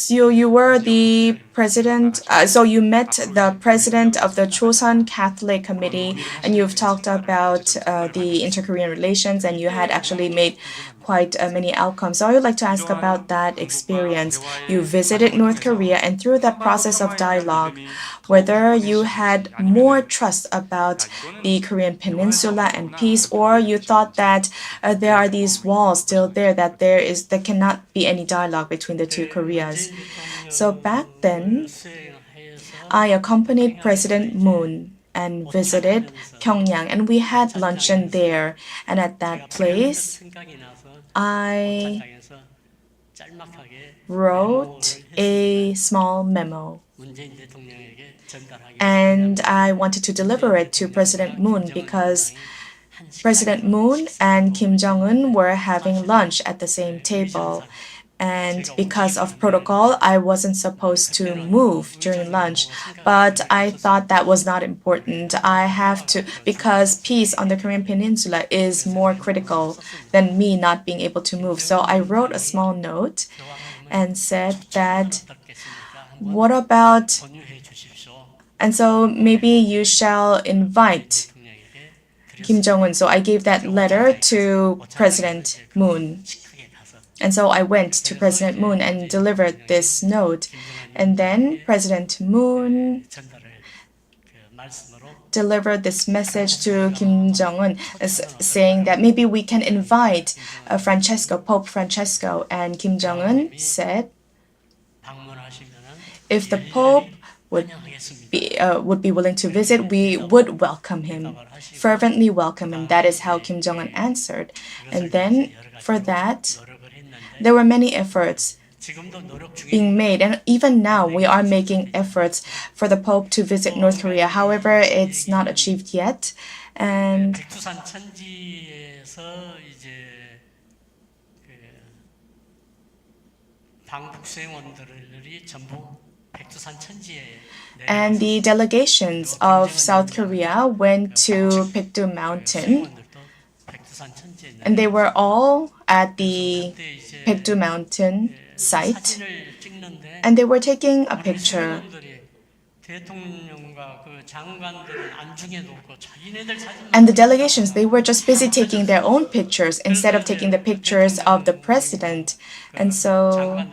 you were the president, so you met the president of the Chosun Catholic Committee, and you've talked about the inter-Korean relations, and you had actually made quite many outcomes. So I would like to ask about that experience. You visited North Korea, and through that process of dialogue, whether you had more trust about the Korean Peninsula and peace, or you thought that there are these walls still there, that there cannot be any dialogue between the two Koreas. So back then, I accompanied President Moon and visited Pyongyang, and we had luncheon there. And at that place, I wrote a small memo, and I wanted to deliver it to President Moon because President Moon and Kim Jong-un were having lunch at the same table. And because of protocol, I wasn't supposed to move during lunch. But I thought that was not important. I have to, because peace on the Korean Peninsula is more critical than me not being able to move. So I wrote a small note and said that, what about, and so maybe you shall invite Kim Jong-un. So I gave that letter to President Moon. And so I went to President Moon and delivered this note. And then President Moon delivered this message to Kim Jong-un, saying that maybe we can invite Pope Francesco. And Kim Jong-un said, if the Pope would be willing to visit, we would welcome him, fervently welcome him. That is how Kim Jong-un answered. And then for that, there were many efforts being made, and even now we are making efforts for the Pope to visit North Korea. However, it's not achieved yet. And the delegations of South Korea went to Paektu Mountain, and they were all at the Paektu Mountain site, and they were taking a picture. And the delegations, they were just busy taking their own pictures instead of taking the pictures of the president. And so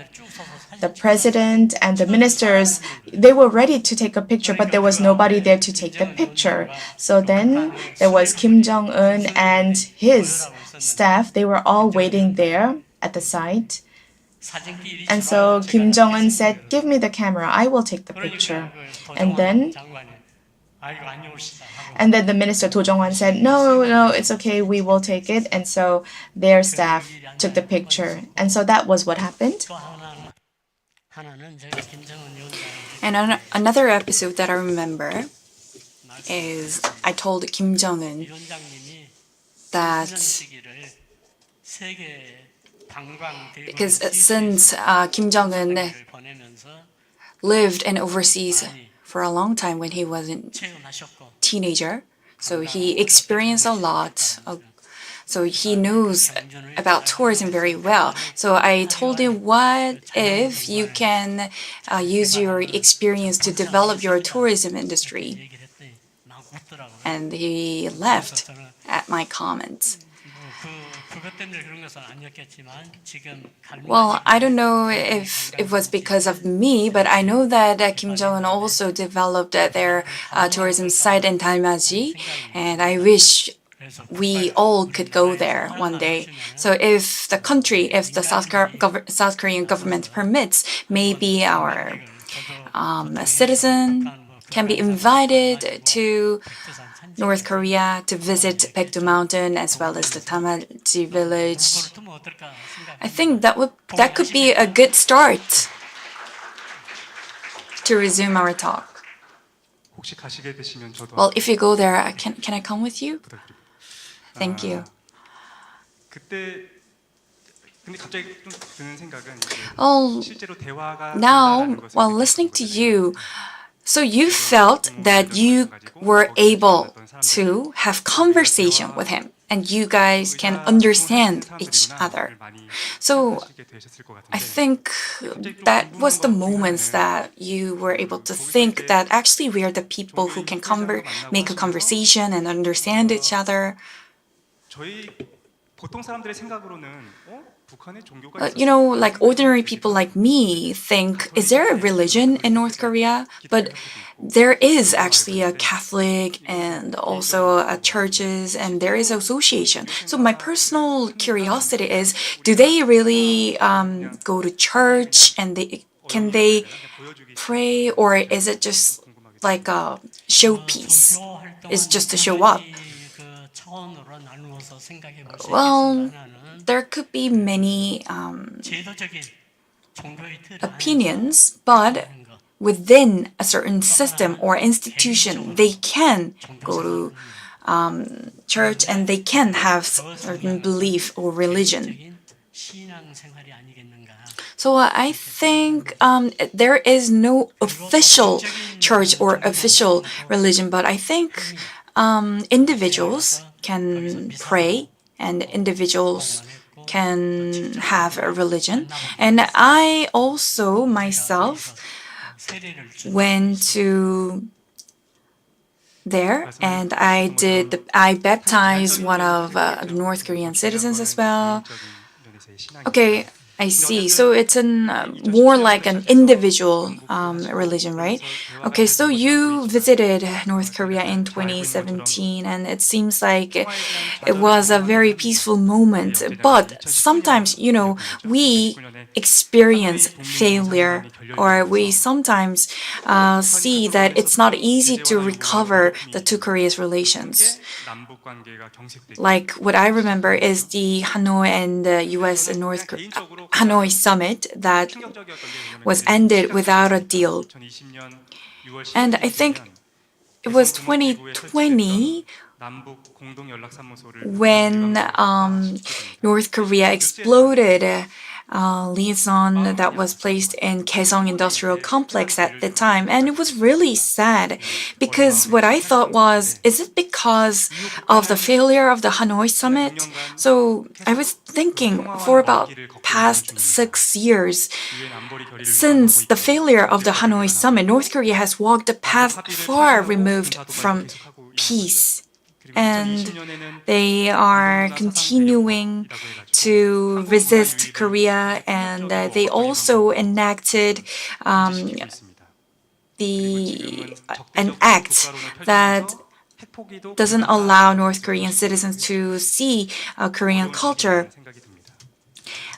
the president and the ministers, they were ready to take a picture, but there was nobody there to take the picture. So then there was Kim Jong-un and his staff. They were all waiting there at the site. And so Kim Jong-un said, give me the camera, I will take the picture. And then the minister Do Jong-hwan said, no, it's okay, we will take it. And so their staff took the picture. And so that was what happened. And another episode that I remember is I told Kim Jong-un that because since Kim Jong-un lived in overseas for a long time when he was a teenager, so he experienced a lot. So he knows about tourism very well. So I told him, what if you can use your experience to develop your tourism industry? 얘기를 했더니 막 웃더라고요. And he left at my comments. 그것 때문에 그런 것은 아니었겠지만 지금 Well, I don't know if it was because of me, but I know that Kim Jong-un also developed their tourism site in Dalmaji, and I wish we all could go there one day. So if the country, if the South Korean government permits, maybe our citizen can be invited to North Korea to visit Baekdu Mountain as well as the Dalmaji village. I think that could be a good start to resume our talk. 혹시 가시게 되시면 저도 Well, if you go there, can I come with you? 부탁드립니다. Thank you. 그때 근데 갑자기 좀 드는 생각은 이제 Oh, 실제로 대화가 now, 된다라는 것을 while 느끼는 listening to 거거든요. you, so you felt that you were able to have conversation with him and you guys can understand each other. So I think that was the moments that you were able to think that actually we are the people who can make a conversation and understand each other. 저희 보통 사람들의 생각으로는 북한에 종교가 You know, like ordinary people like me think, is there a religion in North Korea? But there is actually a Catholic and also a churches and there is association. So my personal curiosity is, do they really go to church and can they pray, or is it just like a showpiece? It's just to show up. Well, there could be many opinions, but within a certain system or institution, they can go to church and they can have certain belief or religion. So I think there is no official church or official religion, but I think individuals can pray and individuals can have a religion. And I also myself went to there and I baptized one of the North Korean citizens as well. Okay, I see. So it's more like an individual religion, right? Okay, so you visited North Korea in 2017 and it seems like it was a very peaceful moment. But sometimes, you know, we experience failure or we sometimes see that it's not easy to recover the two Korea's relations. Like what I remember is the Hanoi and the US and North Korea Hanoi summit that was ended without a deal. And I think it was 2020 when North Korea exploded liaison that was placed in Kaesong Industrial Complex at the time. And it was really sad because what I thought was, is it because of the failure of the Hanoi summit? So I was thinking for about past 6 years, since the failure of the Hanoi summit, North Korea has walked a path far removed from peace. And they are continuing to resist Korea, and they also enacted an act that doesn't allow North Korean citizens to see Korean culture,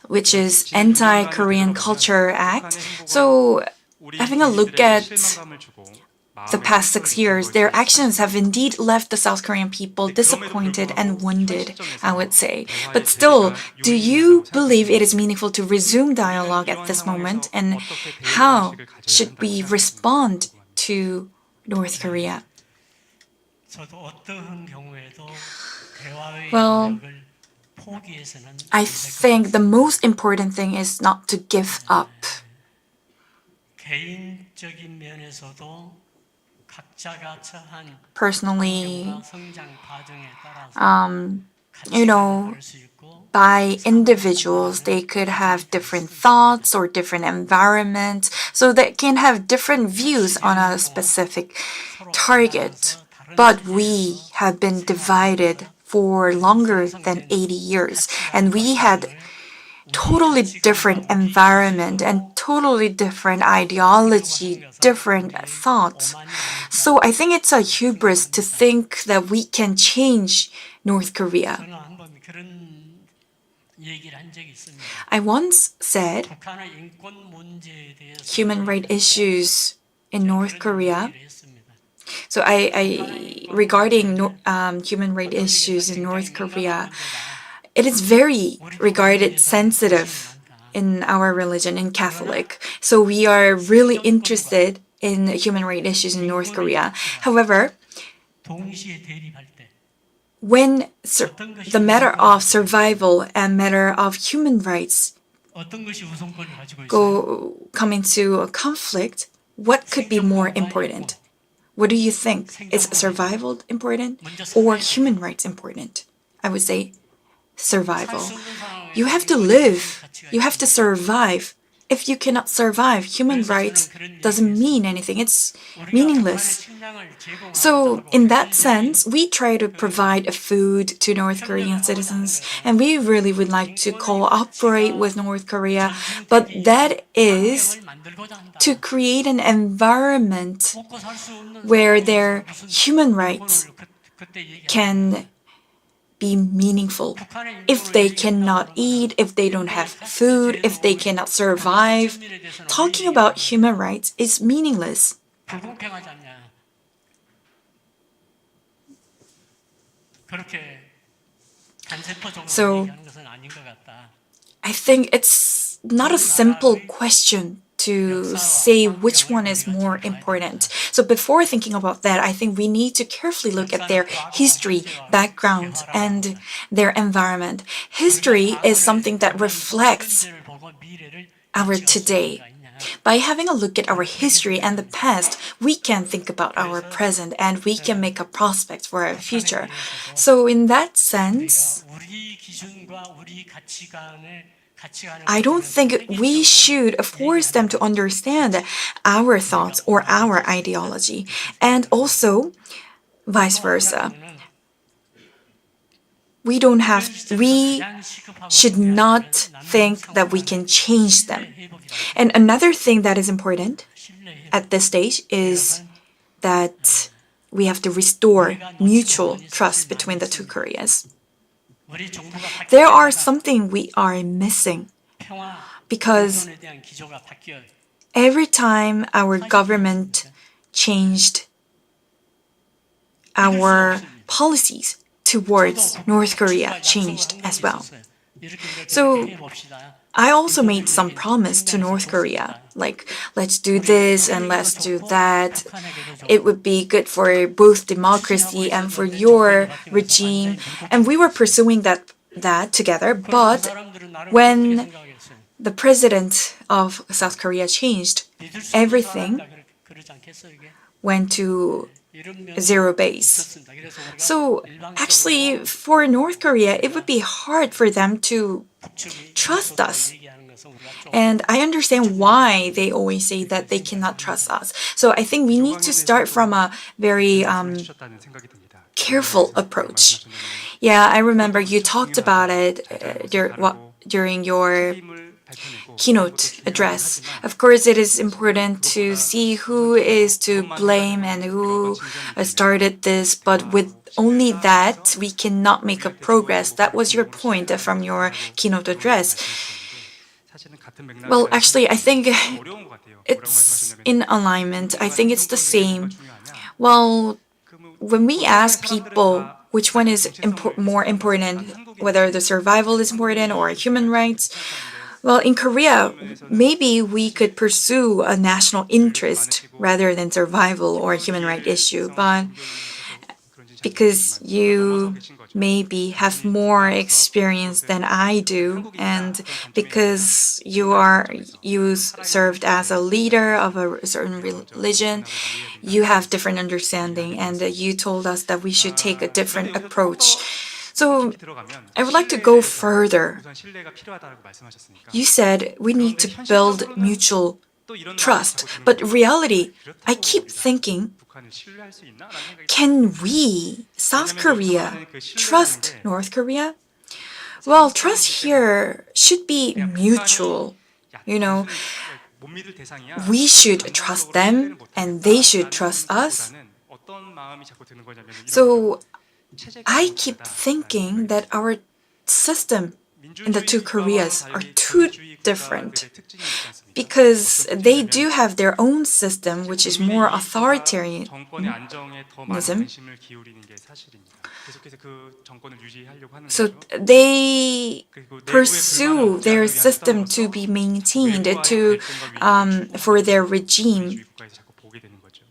which is Anti-Korean Culture Act. So having a look at the past 6 years, their actions have indeed left the South Korean people disappointed and wounded, I would say. But still, do you believe it is meaningful to resume dialogue at this moment? And how should we respond to North Korea? Well, I think the most important thing is not to give up. Personally, you know, 다를 수 있고 by individuals, they could have different thoughts or different environments, so they can have different views on a specific target. But we have been divided for longer than 80 years, and we had totally different environment and totally different ideology, different thoughts. So I think it's a hubris to think that we can change North Korea. 저는 한번 그런 얘기를 한 적이 있습니다. I once said 북한의 인권 문제에 대해서 human rights issues in North Korea. 얘기를 했습니다. So regarding human rights issues in North Korea, it is very regarded sensitive in our religion, in Catholic. So we are really interested in human rights issues in North Korea. However, 동시에 대립할 때 when the matter of survival and matter of human rights 어떤 것이 우선권을 가지고 있어요? come into a conflict, what could be more important? What do you think? Is survival important or human rights important? I would say survival. You have to live. You have to survive. If you cannot survive, human rights doesn't mean anything. It's meaningless. So in that sense, we try to provide food to North Korean citizens, and we really would like to cooperate with North Korea, but that is to create an environment where their human rights can be meaningful. If they cannot eat, if they don't have food, if they cannot survive, talking about human rights is meaningless. 불공평하지 않냐? 그렇게 간세포적으로 So, 얘기하는 것은 아닌 것 같다. I think it's not a simple question to say which one is more important. So before thinking about that, I think we need to carefully look at their history, background, and their environment. History is something that reflects 현재를 보고 미래를 our 예측할 수 today. 있는 거 아니냐? By having a look at our history and the past, we can think about our present and we can make a prospect for our future. So in that sense, 우리 기준과 우리 가치관을 I don't think we should force them to understand our thoughts or our ideology. And also, vice versa. We should not think that we can change them. And another thing that is important at this stage is that we have to restore mutual trust between the two Koreas. There are something we are missing because every time our government changed our policies towards North Korea changed as well. So I also made some promise to North Korea, like, let's do this and let's do that. It would be good for both democracy and for your regime. And we were pursuing that together. But when the president of South Korea changed, everything went to zero base. So actually, for North Korea, it would be hard for them to trust us. And I understand why they always say that they cannot trust us. So I think we need to start from a very careful approach. Yeah, I remember you talked about it during your keynote address. Of course, it is important to see who is to blame and who started this, but with only that, we cannot make a progress. That was your point from your keynote address. Well, actually, I think it's in alignment. I think it's the same. Well, when we ask people which one is more important, whether the survival is important or human rights, well, in Korea, maybe we could pursue a national interest rather than survival or human rights issue, but because you maybe have more experience than I do, and because you served as a leader of a certain religion, you have different understanding, and you told us that we should take a different approach. So 들어가면 I would like to go 신뢰에 대해서 further. 우선 신뢰가 필요하다고 말씀하셨으니까 You said we need to build mutual trust, but reality, I keep thinking, 북한을 신뢰할 수 있나? 라는 생각이 can we, South Korea, trust North Korea? Well, trust here should be mutual. You know, 못 믿을 대상이야. we should trust them and they should trust us. 어떤 마음이 자꾸 드는 거냐면 So I keep thinking that our system in the two Koreas are too different because they do have their own system which is more authoritarianism. 정권의 안정에 더 많은 관심을 기울이는 게 사실입니다. 계속해서 그 정권을 유지하려고 하는 So 거죠. they 그리고 내부의 pursue 불만을 their 없애기 위한 system 싸움으로써 to be maintained 외부와의 to 갈등과 위기를 for their 민주주의 regime. 국가에서 자꾸 보게 되는 거죠.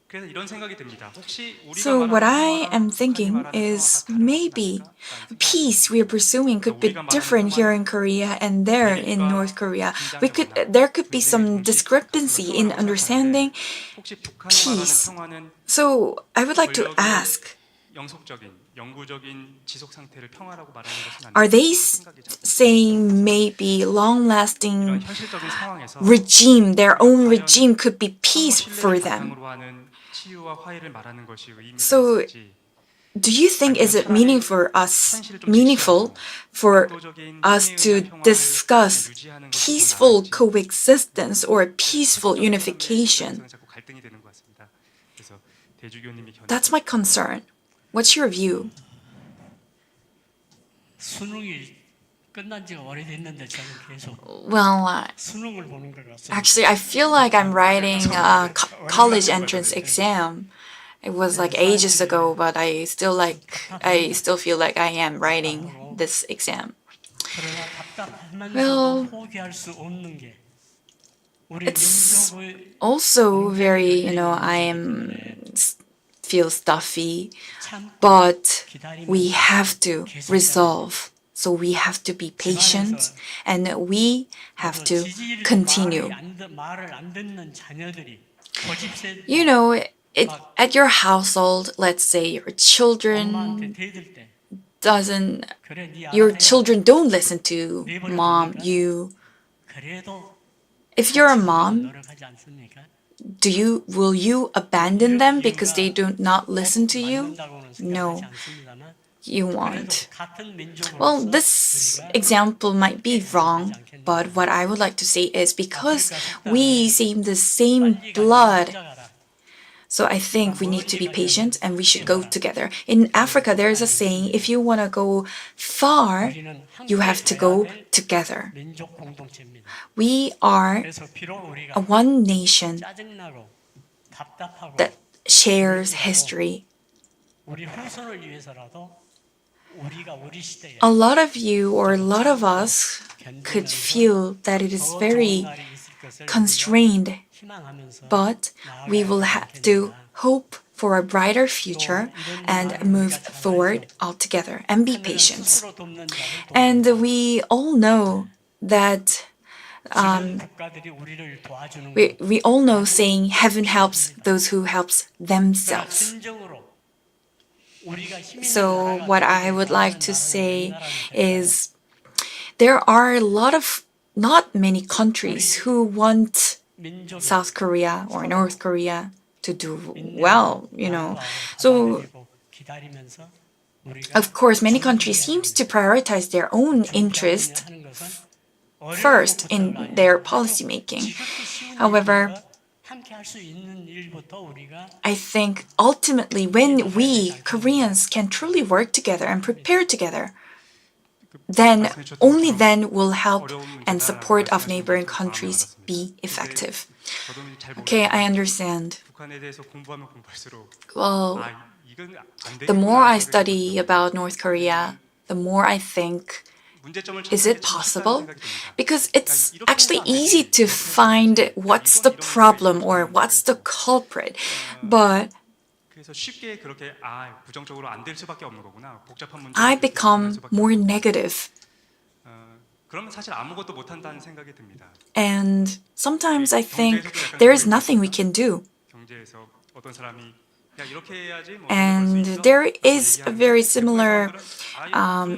그래서 이런 생각이 듭니다. 혹시 우리가 So what I 말하는 am 평화랑 thinking 북한이 말하는 is 평화가 다른 maybe 것일까? peace we are pursuing could be different here in Korea and there in North Korea. There could be some discrepancy in understanding. 혹시 북한이 peace. 말하는 평화는 So I would like to ask, 영속적인 영구적인 지속 상태를 평화라고 말하는 것은 are they 생각이 자꾸 saying maybe 이런 long-lasting 현실적인 상황에서 regime, their own regime could be peace for them? 바탕으로 하는 치유와 화해를 말하는 것이 의미가 So 있을지 do you think is it meaningful for us to discuss peaceful coexistence or peaceful unification? 자꾸 갈등이 되는 것 같습니다. 그래서 대주교님이 That's my concern. What's your view? 수능이 끝난 지가 오래됐는데 저는 계속 Well, 수능을 보는 것 같습니다. actually, I feel like I'm writing a college entrance exam. It was like ages ago, but I still feel like I am writing this exam. 그러나 Well, 답답하면서도 포기할 수 없는 게 우리 It's 민족의 also very, feel stuffy, but we have to resolve. So we have to be patient and we have to continue. 말을 안 듣는 자녀들이 고집세 You know, at your household, let's say your children 엄마한테 대들 때 그래 네 your 아들아 children don't listen to mom, you. 그래도 If you're a mom, 노력하지 않습니까? will you abandon them because they do not listen to you? No, you won't. Well, this example might be wrong, but what I would like to say is because we seem the same blood, so I think we need to be patient and we should go together. In Africa, there is a saying, if you want to go far, you have to go together. 민족 공동체입니다. We are 그래서 비록 우리가 a one nation 짜증나고 답답하고 that shares history. 우리 후손을 위해서라도 우리가 우리 시대에 A lot of you or a lot of us could feel that it is 더 very 좋은 날이 있을 것을 constrained, 희망하면서 but we will have to hope for a brighter future and move forward all together and be patient. 스스로 돕는 자를 And we all know that 지금 국가들이 우리를 도와주는 we all know saying heaven helps those who helps themselves. 진정으로 우리가 힘 있는 So 나라가 what I would like to say is there are a lot of not many countries who want 민족이 South Korea or North Korea to do well, So 기다리면서 우리가 of course many countries seems to prioritize their own interest 하는 것은 first in their policy making. However, 함께 할 수 있는 일부터 우리가 I think ultimately when we Koreans can truly work together and prepare together, then only then will help and support of neighboring countries be effective. 저도 잘 Okay, I understand. 북한에 대해서 공부하면 공부할수록 Well, 이건 안 the more I 되겠구나 study about North Korea, the more I think, 문제점을 is 찾는 게 it 참 possible? 쉽다는 생각이 듭니다. Because it's actually easy to find what's the problem or what's the culprit. But 그래서 쉽게 그렇게 부정적으로 안 될 수밖에 없는 거구나. 복잡한 문제. I become more negative. 그러면 사실 아무것도 못 한다는 생각이 듭니다. And sometimes I think there is nothing we can do. 경제에서 어떤 사람이 And there is a very similar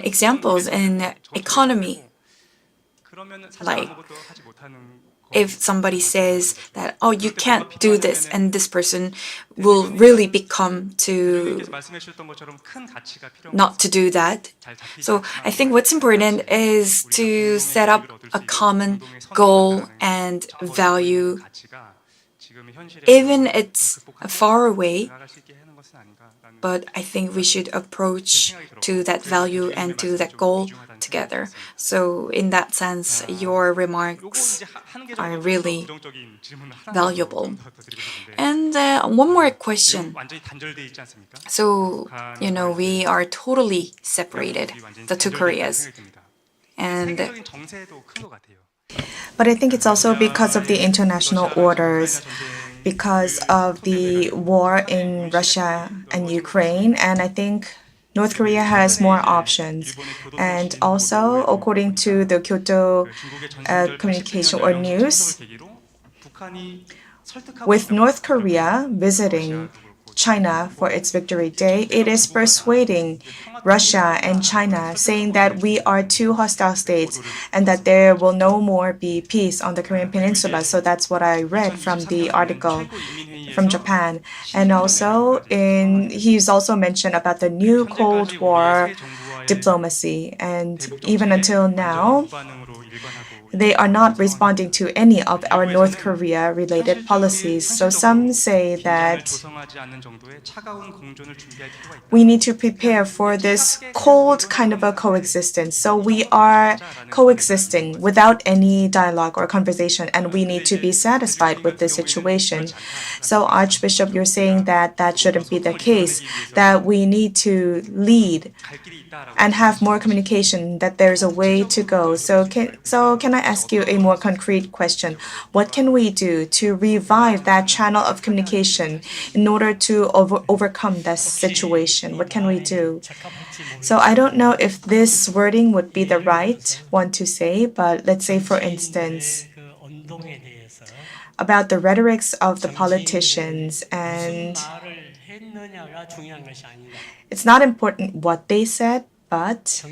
examples in economy. Like, if somebody says that, oh, you can't do this, and this person will really become to not to do that. So I think what's important is to set up a common goal and value, even it's far away. But I think we should approach to that value and to that goal together. So in that sense, your remarks are really valuable. And one more question. So, we are totally separated, the two Koreas. And But I think it's also because of the international orders, because of the war in Russia and Ukraine, and I think North Korea has more options. And also, according to the Kyoto Communication or News, with North Korea visiting China for its Victory Day, it is persuading Russia and China, saying that we are two hostile states and that there will no more be peace on the Korean Peninsula. So that's what I read from the article from Japan. And also, he's also mentioned about the new Cold War diplomacy. And even until now, they are not responding to any of our North Korea related policies. So some say that we need to prepare for this cold kind of a coexistence. So we are coexisting without any dialogue or conversation, and we need to be satisfied with this situation. So Archbishop, you're saying that that shouldn't be the case, that we need to lead and have more communication, that there's a way to go. So can I ask you a more concrete question? What can we do to revive that channel of communication in order to overcome this situation? What can we do? So I don't know if this wording would be the right one to say, but let's say, for instance, about the rhetorics of the politicians, and it's not important what they said, but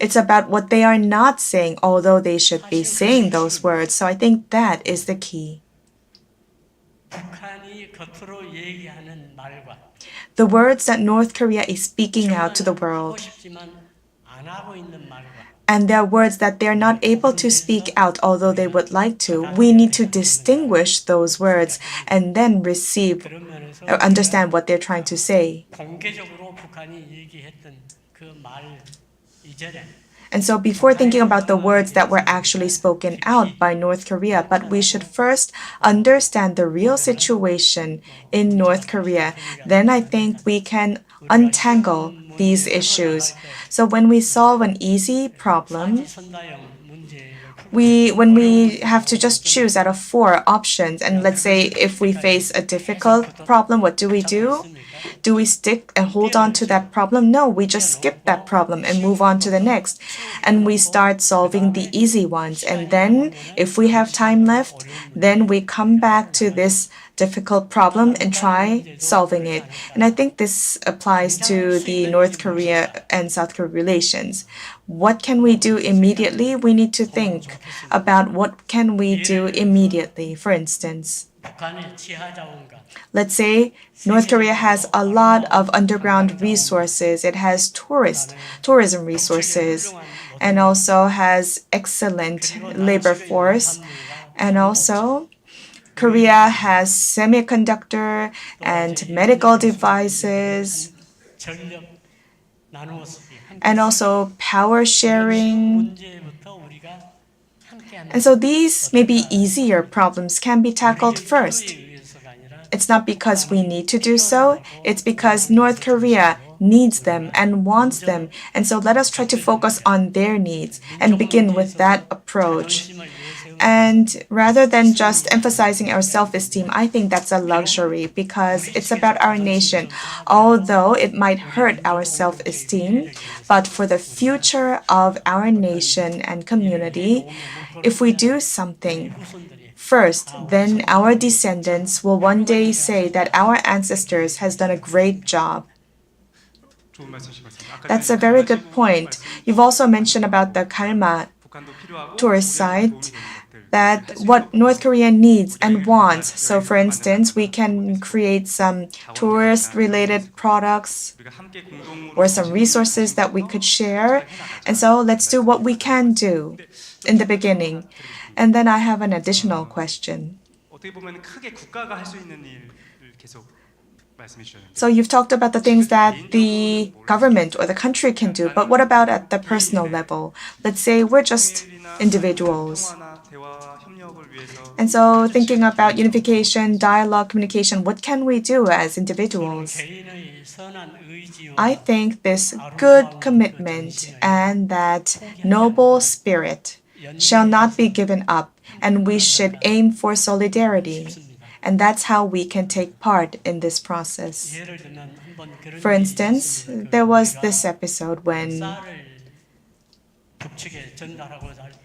it's about what they are not saying, although they should be saying those words. So I think that is the key. The words that North Korea is speaking out to the world, and their words that they're not able to speak out, although they would like to. We need to distinguish those words and then receive or understand what they're trying to say. And so before thinking about the words that were actually spoken out by North Korea, but we should first understand the real situation in North Korea. Then I think we can untangle these issues. So when we solve an easy problem, when we have to just choose out of 4 options, and let's say if we face a difficult problem, what do? Do we stick and hold on to that problem? No, we just skip that problem and move on to the next. And we start solving the easy ones. And then if we have time left, then we come back to this difficult problem and try solving it. And I think this applies to the North Korea and South Korea relations. What can we do immediately? We need to think about what can we do immediately. For instance, let's say North Korea has a lot of underground resources. It has tourism resources, and also has excellent labor force. And also, Korea has semiconductor and medical devices, and also power sharing. And so these maybe easier problems can be tackled first. It's not because we need to do so, it's because North Korea needs them and wants them. And so let us try to focus on their needs and begin with that approach. And rather than just emphasizing our self-esteem, I think that's a luxury because it's about our nation. Although it might hurt our self-esteem, but for the future of our nation and community, if we do something first, then our descendants will one day say that our ancestors has done a great job. 좋은 말씀이신 것 같습니다. 아까 That's 전에 a very good 말씀하신 point. 말씀, You've also mentioned about the Kalma 북한도 필요하고 tourist 우리에게 site, 도움이 되는 것들, that 할수 what 있는 North Korea needs and 우리에게 wants. 필요한 So, for instance, we can create some tourist-related products 우리가 함께 공동으로 or some resources that we could share. And so, let's do what we can do in the beginning. And then I have an additional question. 어떻게 보면 크게 국가가 할 수 있는 일을 계속 말씀해 주셨는데 So, you've talked about the things that the government or the country can do, but what about at the personal level? Let's say we're just individuals. 평화나 대화 협력을 위해서 And so, thinking about unification, dialogue, communication, what can we do as individuals? 개인의 선한 의지와 I think this good commitment and that noble spirit shall not be given up, and we should aim for solidarity. And that's how we can take part in this process. 예를 들면 한번 그런 For 일이 instance, 있었습니다. there was this episode when 쌀을 북측에 전달하고자 할 때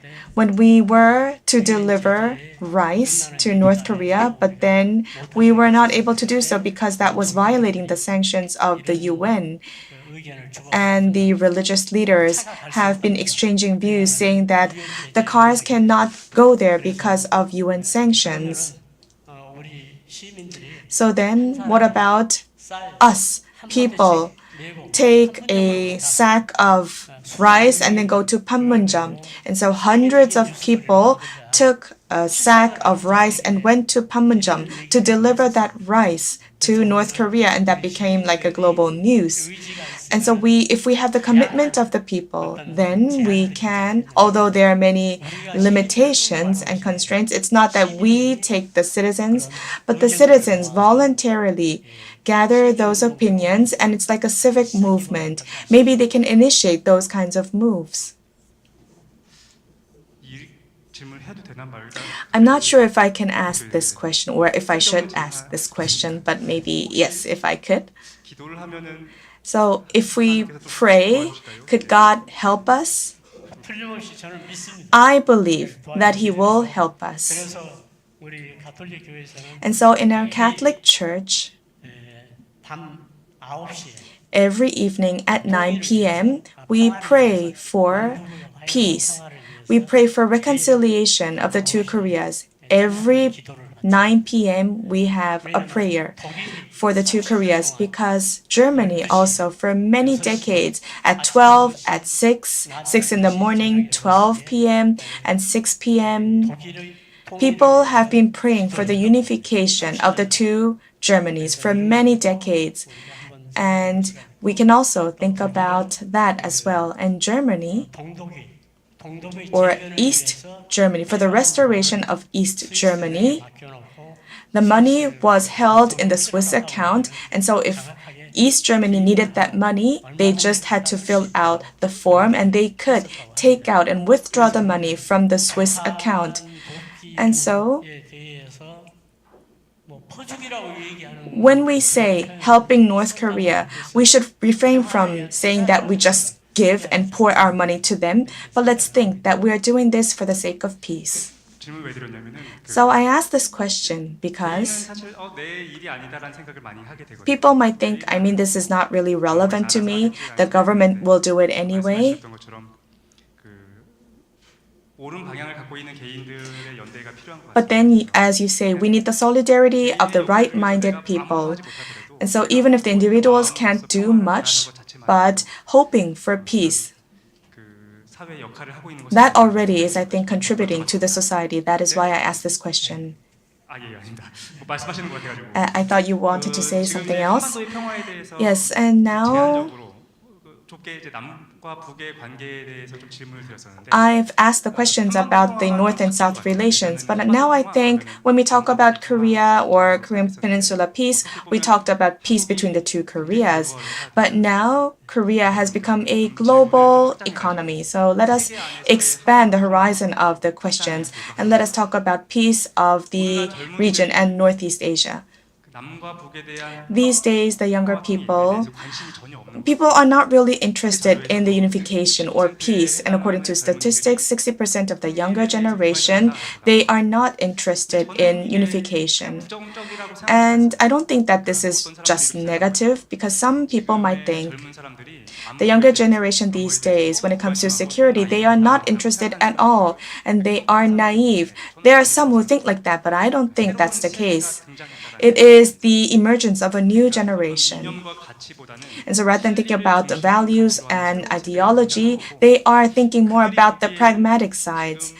we were to deliver rice to North Korea, but then we were not able to do so because that was violating the sanctions of the UN. 그 의견을 주고 And the religious leaders have been exchanging views saying that the cars cannot go there because of UN sanctions. 우리 시민들이 So then, what about 쌀 us, people? 내고 Take a sack of rice and then go to Panmunjom. And so hundreds of people took a sack of rice and went to Panmunjom to deliver that rice to North Korea, and that became like a global news. And so if we have the commitment of the people, then we can, although there are many limitations and constraints, it's not that we take the citizens, but the citizens voluntarily gather those opinions, and it's like a civic movement. Maybe they can initiate those kinds of moves. 이 질문을 해도 되나 말까? I'm not sure if I can ask this question or if I should ask this question, but maybe yes, if I could. 기도를 하면은 So if we pray, could God help us? 틀림없이 저는 믿습니다. I believe that He will help us. 그래서 우리 가톨릭 교회에서는 And so in our Catholic Church, 밤 9시에 every evening at 9 p.m., we pray for peace. We pray for reconciliation of the two Koreas. Every 9 p.m., we have a prayer for the two Koreas because Germany also for many decades at 12, at 6, 6 in the morning, 12 p.m., and 6 p.m., people have been praying for the unification of the two Germanys for many decades. And we can also think about that as well. And Germany, or East Germany, for the restoration of East Germany, the money was held in the Swiss account. And so if East Germany needed that money, they just had to fill out the form and they could take out and withdraw the money from the Swiss account. And so when we say helping North Korea, we should refrain from saying that we just give and pour our money to them, but let's think that we are doing this for the sake of peace. 질문 왜 드렸냐면은 So I asked this question because 사실 내 일이 아니다라는 생각을 많이 하게 되거든요. people might think, I mean, this is not really relevant to me. The government will do it anyway. 말씀하셨던 것처럼 그 옳은 방향을 갖고 있는 개인들의 연대가 필요한 것 But 같아요. then, as you say, we need the solidarity of the right-minded people. And so even if the individuals can't do much, but hoping for peace, 그 사회 역할을 하고 있는 that already is, I think, contributing to the society. That is why I asked this question. 아닙니다. 뭐 말씀하시는 것 같아가지고. I thought you wanted to say 지금 something 이제 else. 한반도의 평화에 대해서 Yes, and now 제한적으로 좁게 이제 남과 북의 관계에 대해서 좀 질문을 드렸었는데 I've asked the questions about the North and South relations, but now I think when we talk about Korea or Korean Peninsula peace, we talked about peace between the two Koreas. But now Korea has become a global economy. So let us expand the horizon of the questions and let us talk about peace of the region and Northeast Asia. 남과 북에 대한 These days, the younger people 대해서 관심이 전혀 없는 People are not really interested in the unification or peace, and according to statistics, 60% of the younger generation, they are not interested in unification. 부정적이라고 And I don't think that this is just negative, because some people might think 젊은 사람들이 the younger generation these days, when it comes to security, they are not interested at all, and they are naive. There are some who think like that, but I don't think that's the case. It is the emergence of a new generation. 이념과 가치보다는 And so rather than thinking about the values and ideology, they are thinking more about the pragmatic sides.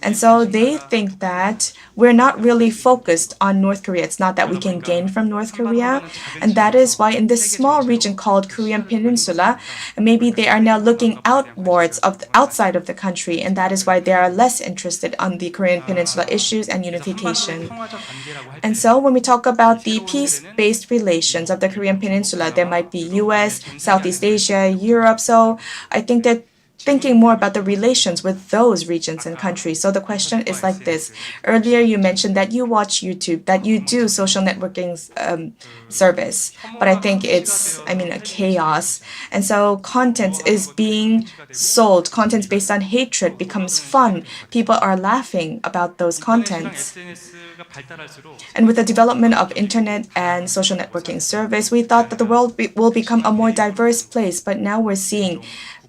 And so they think that we're not really focused on North Korea. It's not that we can gain from North Korea. And that is why in this small region called Korean Peninsula, maybe they are now looking outwards outside of the country. And that is why they are less interested on the Korean Peninsula issues and unification. 평화적 관계라고 할 And so when we talk about the peace-based relations of the Korean Peninsula, there might be US, Southeast Asia, Europe. So I think that thinking more about the relations with those regions and countries. So the question is like this. Earlier you mentioned that you watch YouTube, that you do social networking service, but I think it's, a chaos. And so content is being sold. Content based on hatred becomes fun. People are laughing about those contents. SNS가 발달할수록 And with the development of internet and social networking service, we thought that the world will become a more diverse place, but now we're seeing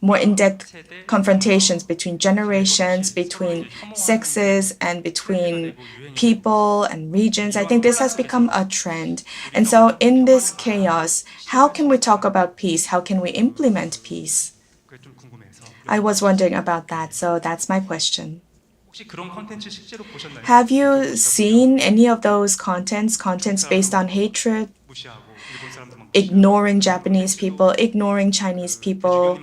more in-depth confrontations between generations, between sexes, and between people and regions. I think this has become a trend. And so in this chaos, how can we talk about peace? How can we implement peace? 그게 좀 궁금해서 I was wondering about that, so that's my question. 혹시 그런 컨텐츠 실제로 보셨나요? Have you seen any of those contents based on hatred, 무시하고 일본 사람들만 ignoring Japanese people, ignoring Chinese people?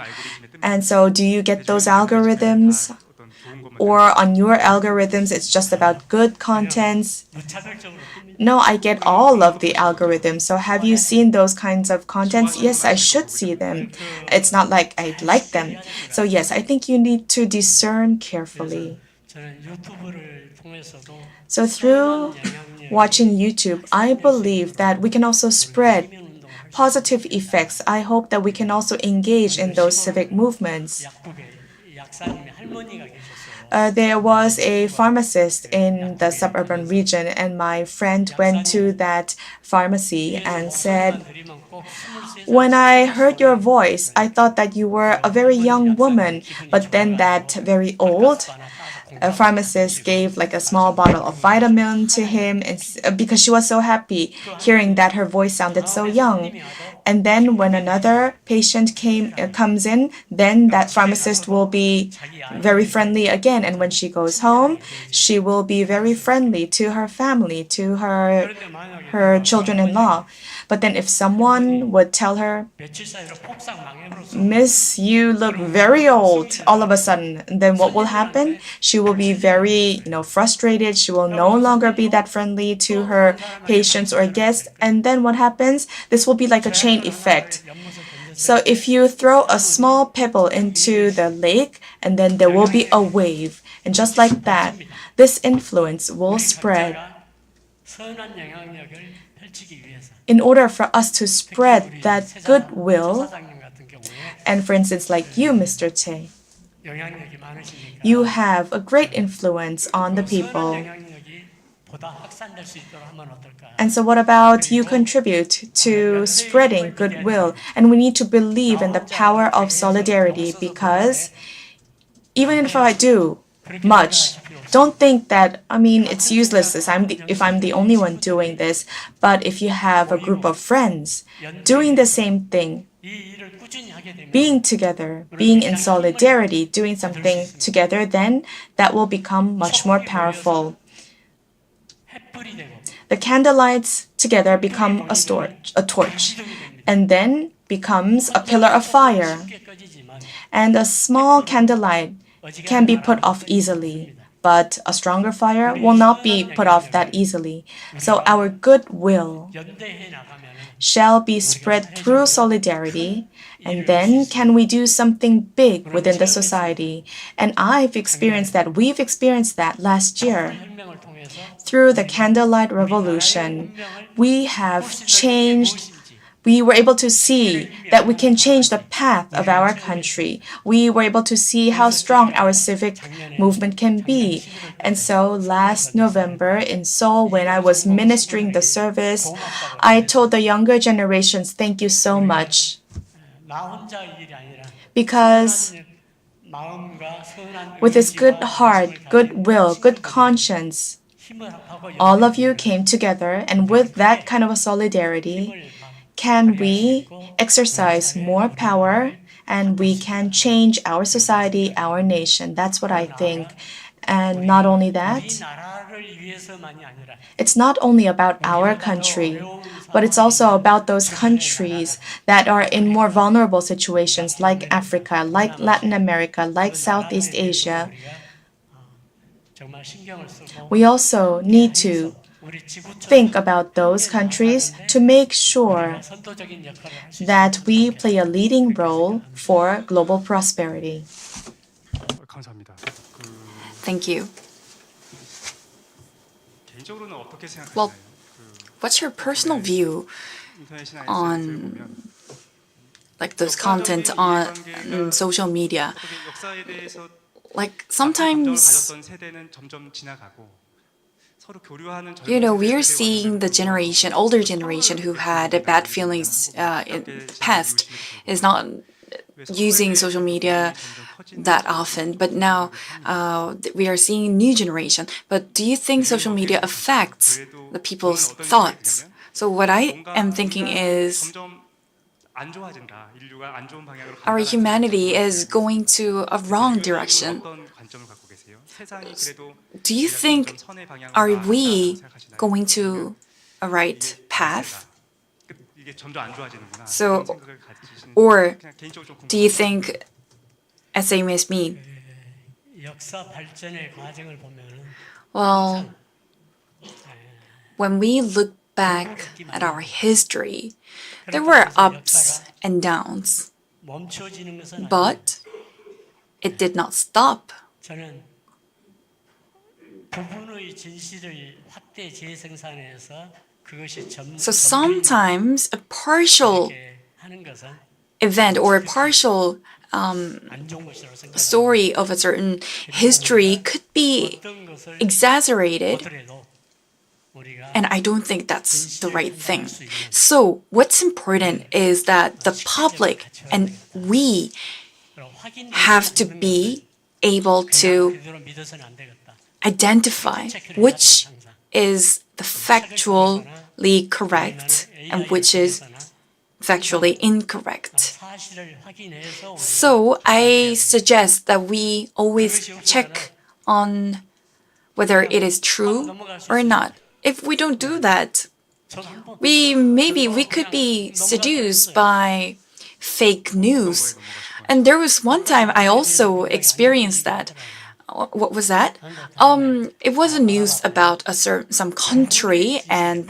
And so do you get those algorithms? 어떤 좋은 것만 Or on your algorithms, it's just about good contents? 무차별적으로 No, I get all of the algorithms. So have you seen those kinds of contents? Yes, I should see them. It's not like I like them. So yes, I think you need to discern carefully. 저는 유튜브를 통해서도 So through watching YouTube, I believe that we can also spread positive effects. I hope that we can also engage in those civic movements. 약국에 약사님의 할머니가 계셨어요. There was a pharmacist in the suburban region, and my friend went to that pharmacy and said, 드리면 꼭 23살 "When I heard your voice, I thought that you were a very young woman, but then that very old pharmacist gave like a small bottle of vitamin to him because she was so happy hearing that her voice sounded so young. And then when another patient comes in, then that pharmacist will be very friendly again. And when she goes home, she will be very friendly to her family, to her children-in-law. But then if someone would tell her, 며칠 사이로 폭삭 망해버렸어. Miss, you look very old all of a sudden. And then what will happen? She will be very, frustrated. She will no longer be that friendly to her patients or guests. And then what happens? This will be like a chain effect. So if you throw a small pebble into the lake, and then there will be a wave. And just like that, this influence will spread. 선한 영향력을 펼치기 위해서 In order for us to spread that goodwill, 사장님 같은 경우에 and for instance, like you, Mr. Che, 영향력이 많으시니까 you have a great influence on the 선한 people. 영향력이 보다 확산될 수 있도록 하면 어떨까? And so what about you contribute to spreading goodwill? And we need to believe in the power of solidarity, because even if I do much, don't think that, it's useless if I'm the only one doing this. But if you have a group of friends doing the same thing, 이 일을 꾸준히 하게 되면 being together, being in solidarity, doing something together, then that will become much more powerful. 햇불이 되고 The candlelights together become a torch, and then becomes a pillar of fire, 쉽게 꺼지지만 and a small candlelight can be put off easily. But a stronger fire will not be put off that easily. So our goodwill 연대해 나가면은 shall be spread through solidarity, and then can we do something big within the society? And I've experienced that. We've experienced that last year. 혁명을 통해서 Through the candlelight revolution, we have changed. We were able to see that we can change the path of our country. We were able to see how strong our civic movement can be. And so last November in Seoul, when I was ministering the service, I told the younger generations, thank you so much. 나 혼자 일이 아니라 Because 마음과 선한 with this good 의지와 heart, 정성을 good will, good conscience, 힘을 합하고 all of you came together, and with that kind of a solidarity, can we exercise more power and we can change our society, our nation. That's what I think. And not only that, 우리 나라를 위해서만이 아니라 it's not only about our country, but it's also about those countries that are in more vulnerable situations like Africa, like Latin America, like Southeast Asia. 정말 신경을 쓰고 We also need to 우리 지구촌 think about those countries to make sure 선도적인 역할을 할 수 있습니다. that we play a leading role for global prosperity. 감사합니다. Thank you. 개인적으로는 어떻게 생각하시나요? Well, what's your personal view 인터넷이나 on SNS를 보면 like those content on social media? 어떻게 역사에 대해서 Like 감정을 sometimes, 가졌던 세대는 점점 지나가고 서로 교류하는 you know, we are 세대들이 seeing the generation, older generation who had bad feelings in past is not using social media that often, but now we are seeing new generation. But do you think social media affects the people's thoughts? So what I am thinking is 점점 안 좋아진다. 인류가 안 좋은 방향으로 our 간다는 humanity is going to a wrong direction. 어떤 관점을 갖고 계세요? 세상이 그래도 Do you think, 선의 방향으로 are 나아간다고 we 생각하시나요? going to a right path? 이게 점점 안 좋아지는구나. So, 그런 생각을 가지시는 or 그냥 개인적으로 좀 do you 궁금해요. think, same as me? 역사 발전의 과정을 보면은 Well, when we look back at our history, there were ups and downs, 멈춰지는 것은 아니에요. but it did not stop. 저는 부분의 진실을 확대 재생산해서 그것이 So sometimes a partial 하는 것은 event or a partial 안 좋은 것이라고 생각합니다. story of a certain history could be 어떤 것을 exaggerated, 보더라도 우리가 and I don't think that's the right thing. So what's important is that the public and we have to be able to 그대로 믿어서는 안 되겠다. identify which is the factually correct and which is factually incorrect. 사실을 확인해서 So I suggest that we always check on whether it is true or not. If we don't do that, 저도 한번 we could be seduced by fake news. And there was one time I also experienced that. What was that? It was a news about some country, and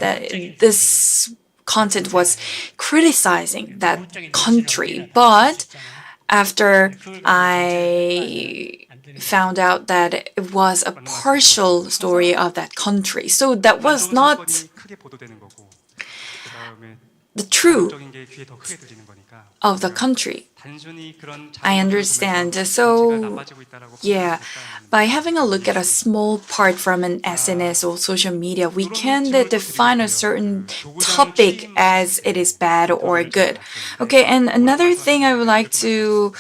this content was criticizing that country. But after I found out that it was a partial story of that country, so that was not 크게 보도되는 거고 그다음에 the true 적인 게 귀에 더 크게 들리는 거니까 of the country. 단순히 그런 I understand. So, 나빠지고 있다라고 yeah, by having a look at a small part from an SNS or social media, we can define a certain topic as it is bad or good. Okay, and another thing I would like to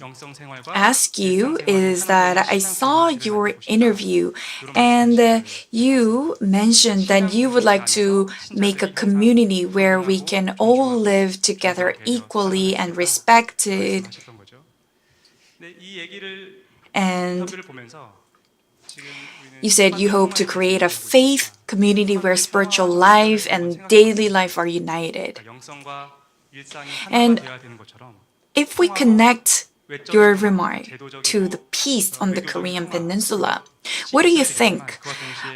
영성 생활과 ask you is that I saw your interview and you mentioned that you would like to make a community where we can all live together equally and respected. 하셨던 거죠. 근데 이 얘기를 And 인터뷰를 보면서 지금 우리는 you said you hope to create a faith community where spiritual life and daily life are united. 영성과 일상이 And 하나가 돼야 되는 것처럼 if we connect your remark to the peace on the Korean Peninsula, what do you think?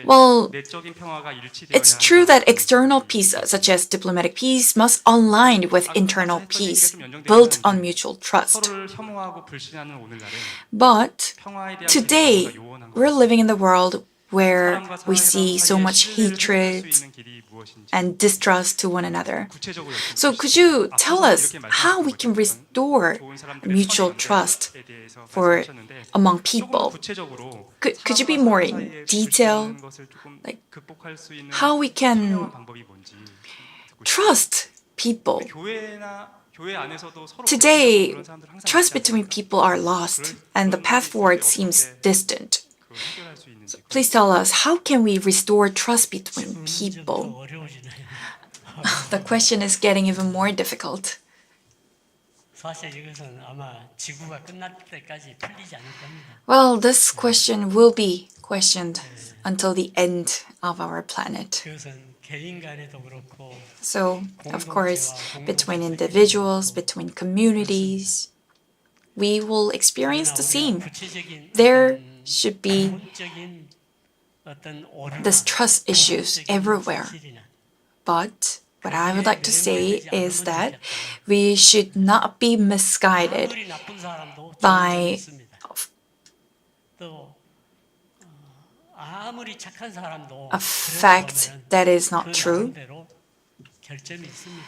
Well, 내적인 평화가 일치되어야 it's true that external peace, such as diplomatic peace, must align with internal peace, built on mutual trust. 서로를 혐오하고 불신하는 오늘날에 But 평화에 대한 today, 기대가 요원한 we're 것. living in the world where 사람과 we 사람 see so 사이에 much 신뢰를 회복할 hatred 수 있는 길이 무엇인지 and distrust to one another. 구체적으로 So could you tell us how we can restore mutual trust for among people? Could you be more in detail? Like how we can trust people? Today, trust between people are lost and the path forward seems distant. So please tell us, how can we restore trust between people? The question is getting even more difficult. 사실 이것은 아마 지구가 끝날 때까지 풀리지 않을 겁니다. Well, this question will be questioned until the end of our planet. 그것은 개인 간에도 그렇고 So, of course, between individuals, between communities, we will experience the same. 구체적인 There should be 본적인 어떤 오류나 this trust issues everywhere. But what I would like to say is that we should not be misguided 아무리 나쁜 사람도 by 또 아무리 착한 사람도 a fact that is not true. 나름대로 결점이 있습니다.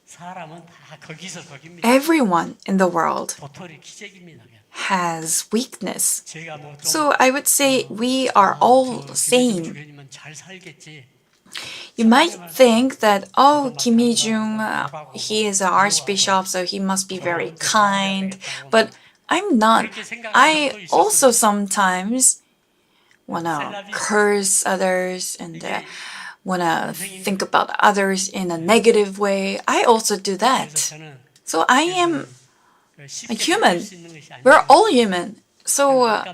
사람은 다 거기서 거깁니다. Everyone in the world 도토리 기적입니다. 그냥. has weakness. 제가 뭐좀 So I would say we are all same. 주교님은 잘 살겠지. You might think that, oh, Kim Hee-jung, he is an archbishop, so he must be very kind. But I'm not. I also sometimes want to curse others and want to think about others in a negative way. I also do that. 저는 So I am 쉽게 a human. 풀릴 수 있는 것이 아니라 We're all human. So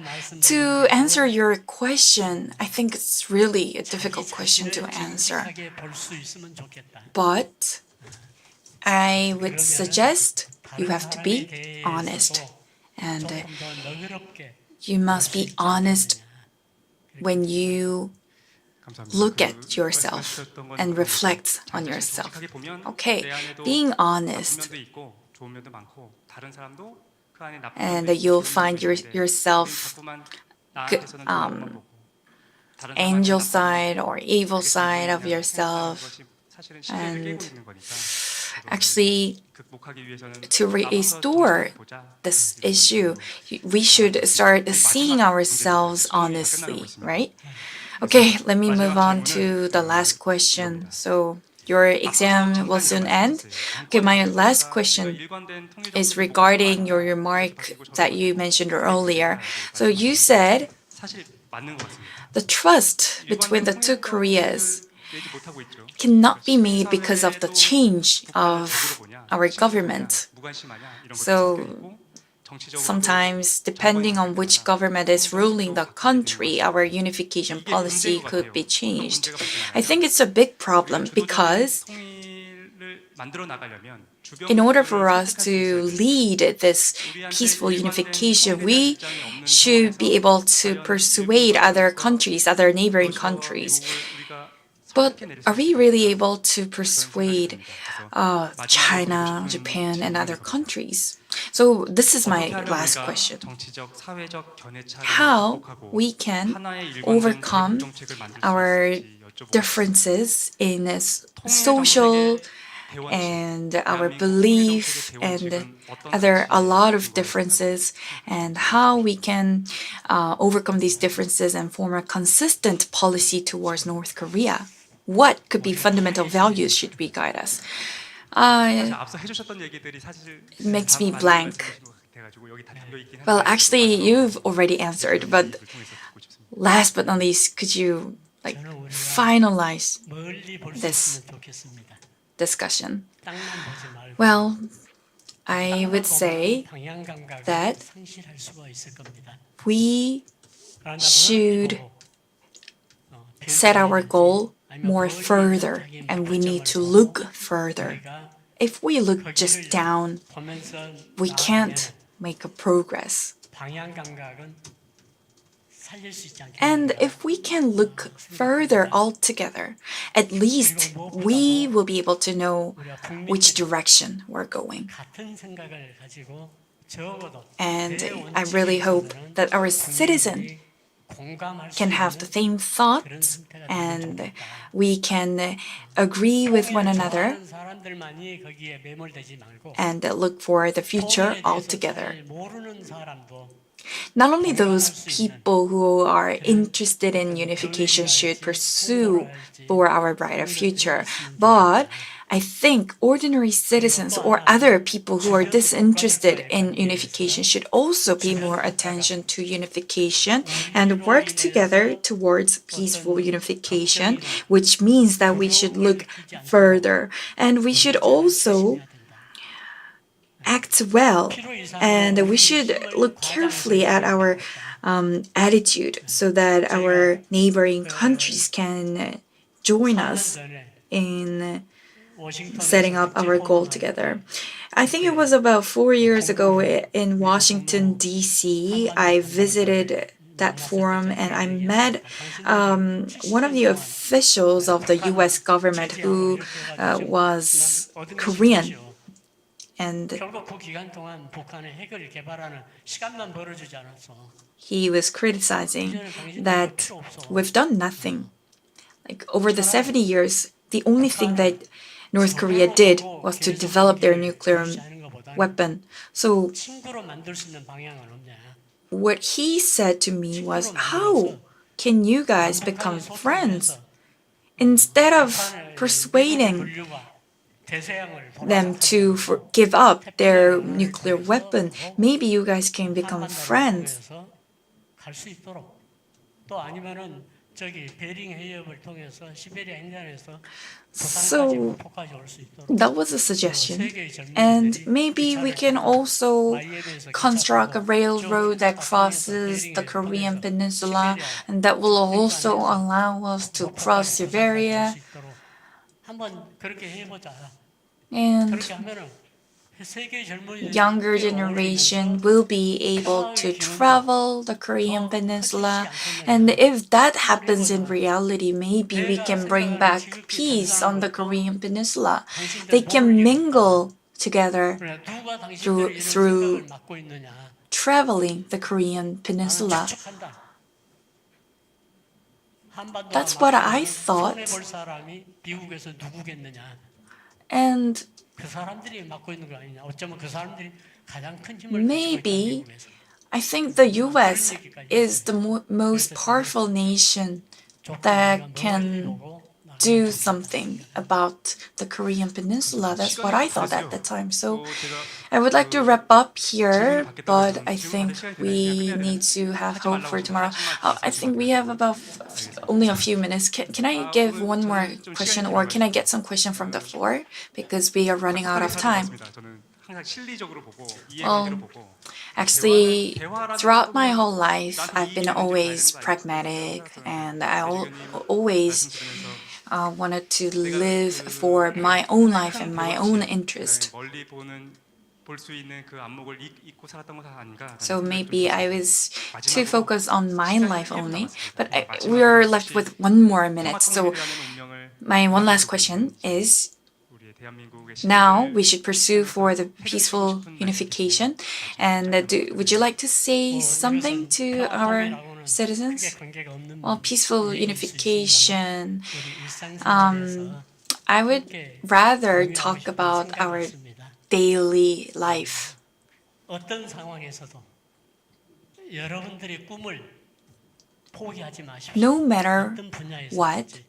to answer your question, I think it's really a difficult question to answer. 솔직하게 볼 수 있으면 좋겠다. But I would suggest you have to be honest. And 조금 더 너그럽게 you must be honest when you look at yourself and reflect on yourself. Okay, being honest, and you'll find yourself angel side or evil side of yourself. And actually, to restore this issue, we should start seeing ourselves honestly, right? Okay, let me move on to the last question. So your exam will soon end. Okay, my last question is regarding your remark that you mentioned earlier. So you said the trust between the two Koreas cannot be made because of the change of our government. So sometimes, depending on which government is ruling the country, our unification policy could be changed. I think it's a big problem because in order for us to lead this peaceful unification, we should be able to persuade other countries, other neighboring countries. But are we really able to persuade China, Japan, and other countries? So this is my last question. How we can overcome our differences in social and our belief and a lot of differences, and how we can overcome these differences and form a consistent policy towards North Korea. What could be fundamental values should we guide us? It makes me blank. Well, actually, you've already answered, but last but not least, could you finalize 멀리 볼 수 this 있으면 좋겠습니다. discussion? 땅만 보지 말고 Well, I would say 방향 감각을 that 상실할 수가 있을 겁니다. we 그러나 should 뭐, set our goal more further, and we need to look further. 우리가 if we look just down, 보면서 we 나아가면 can't make a progress. 방향 감각은 살릴 수 있지 And 않겠습니까? if we can look further altogether, at least we will be able to know 우리가 which 국민들이 direction we're going. 같은 생각을 가지고 적어도 And 내 I really hope 원칙에 that our 있어서는 citizen 국민들이 공감할 수 can have the 있는 same thoughts and we can agree with one another 좋아하는 사람들만이 거기에 매몰되지 말고 and look for the future 통일에 대해서 altogether. 잘 모르는 사람도 Not only those people who are interested in unification should pursue for our brighter future, but I think ordinary citizens or other people who are disinterested in unification should also pay more attention to unification and work together towards peaceful unification, which means that we should look further and we should also act well, and we should look carefully at our attitude so that our neighboring countries can join us in setting up our goal together. I think it was about 4 years ago in Washington, D.C. I visited that forum and I met one of the officials of the U.S. government who was Korean. And 결국 그 기간 동안 북한의 핵을 개발하는 시간만 벌어주지 않았어. he was criticizing that we've done nothing. Like over the 70 years, the only thing that North Korea did was to develop their nuclear weapon. So 친구로 만들 수 있는 방향은 없냐? what he said to me was, how can you guys become friends? Instead of persuading them to give up their nuclear weapon, maybe you guys can become friends. 갈수 있도록 또 아니면은 저기 베링 해협을 통해서 시베리아 횡단에서 So 부산까지 폭까지 올 수 있도록 that was a suggestion. 세계의 젊은이들이 And maybe we 기차를 can 타고 also 마이애미에서 기차 construct a 타고 railroad that 쭉 crosses the 베링해협 Korean 통해서 peninsula 시베리아 and that will also allow us to cross Siberia. 한번 그렇게 해보자. And 그렇게 하면은 세계 젊은이들이 younger 함께 generation 어울리면서 will be able to travel the Korean peninsula. And if that happens in reality, maybe we can bring back peace on the Korean peninsula. They can mingle together 그래, 누가 당신들의 through- 이런 through 생각을 맡고 있느냐? traveling the Korean 나는 peninsula. 추측한다. 한반도가 That's what I 막히면 thought. 손해볼 사람이 미국에서 누구겠느냐? And 그 사람들이 맡고 있는 거 아니냐? 어쩌면 그 사람들이 가장 큰 힘을 가지고 있다, maybe 미국에서. I think the US is the most powerful nation that can do something about the Korean peninsula. That's what I thought at the time. So I would like to wrap up here, but I think we need to have hope for tomorrow. I think we have about only a few minutes. Can I give one more question, or can I get some question from the floor? Because we are running out of time. 저는 항상 실리적으로 보고 Well, 이해관계로 보고 actually, throughout my whole life, I've been always pragmatic, and I always wanted to live for my own life and my own interest. 멀리 볼 수 있는 그 안목을 잊고 살았던 것은 아닌가. So maybe I was too focused on my life only, but we're left with one more minute. So my one last question is, now we should pursue for the peaceful unification. And would you like to say something to our citizens? Well, peaceful unification. I would rather talk about our daily life. 어떤 상황에서도 여러분들의 꿈을 포기하지 마십시오. No matter 어떤 분야에서 what,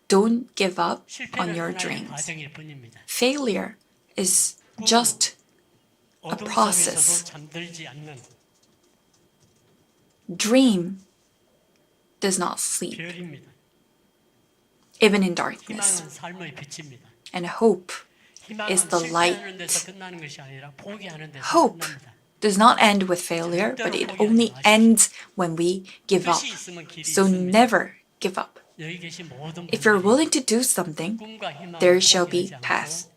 don't give up on 실패는 your 하나의 dreams. 과정일 뿐입니다. Failure is just a 어둠 process. 속에서도 잠들지 않는 Dream does not sleep, 별입니다. even in darkness. 희망은 삶의 빛입니다. And hope 희망은 is the light. 실패하는 데서 끝나는 것이 아니라 포기하는 데서 Hope 끝납니다. does not end with failure, but it only ends when we give up. 뜻이 있으면 길이 So 있습니다. never give up. 여기 계신 모든 If you're 분들이 willing to do something, 꿈과 희망을 there shall be 포기하지 않고 path.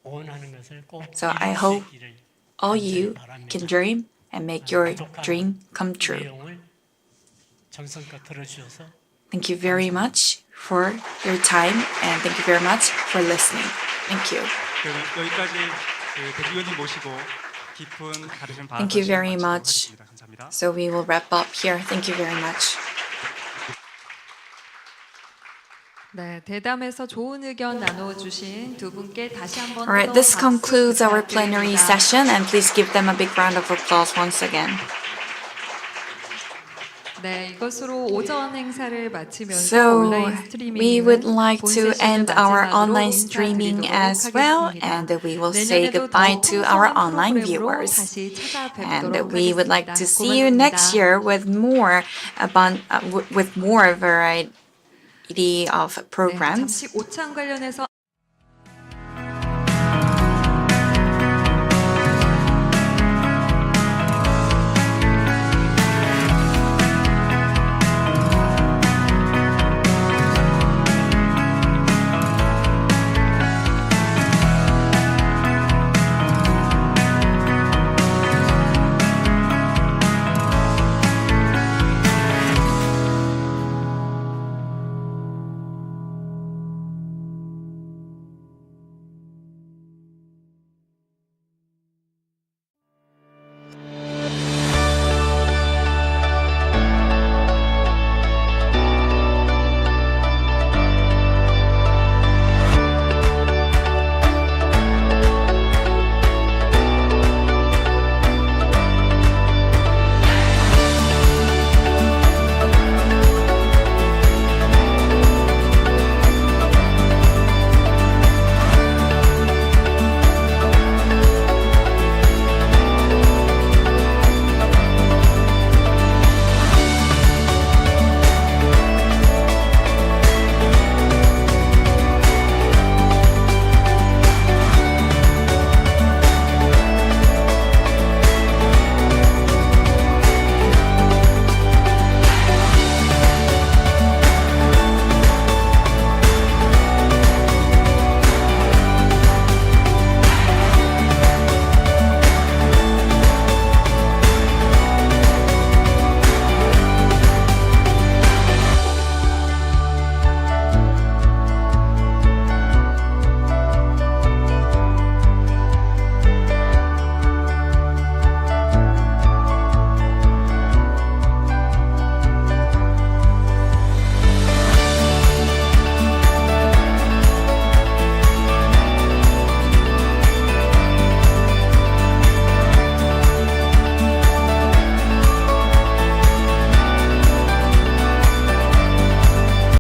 원하는 것을 꼭 So I 이룰 수 hope 있기를 all 간절히 you 바랍니다. can dream and make your 부족한 dream come true. 내용을 정성껏 들어주셔서 Thank you very much for your time and thank you very much for listening. Thank you. 여기까지 대표님 모시고 깊은 다루는 Thank you very 마치도록 much. 하겠습니다. 감사합니다. So we will wrap up here. Thank you very much. 네, 대담에서 좋은 의견 나눠주신 두 분께 다시 한번 Alright, this concludes our plenary session and please give them a big round of applause once again. 네, 이것으로 오전 행사를 마치면서 So 온라인 스트리밍 we would like to end our online streaming as well and we will say goodbye to our online viewers. And we would like to see you next year with more variety of programs. 잠시 오찬 관련해서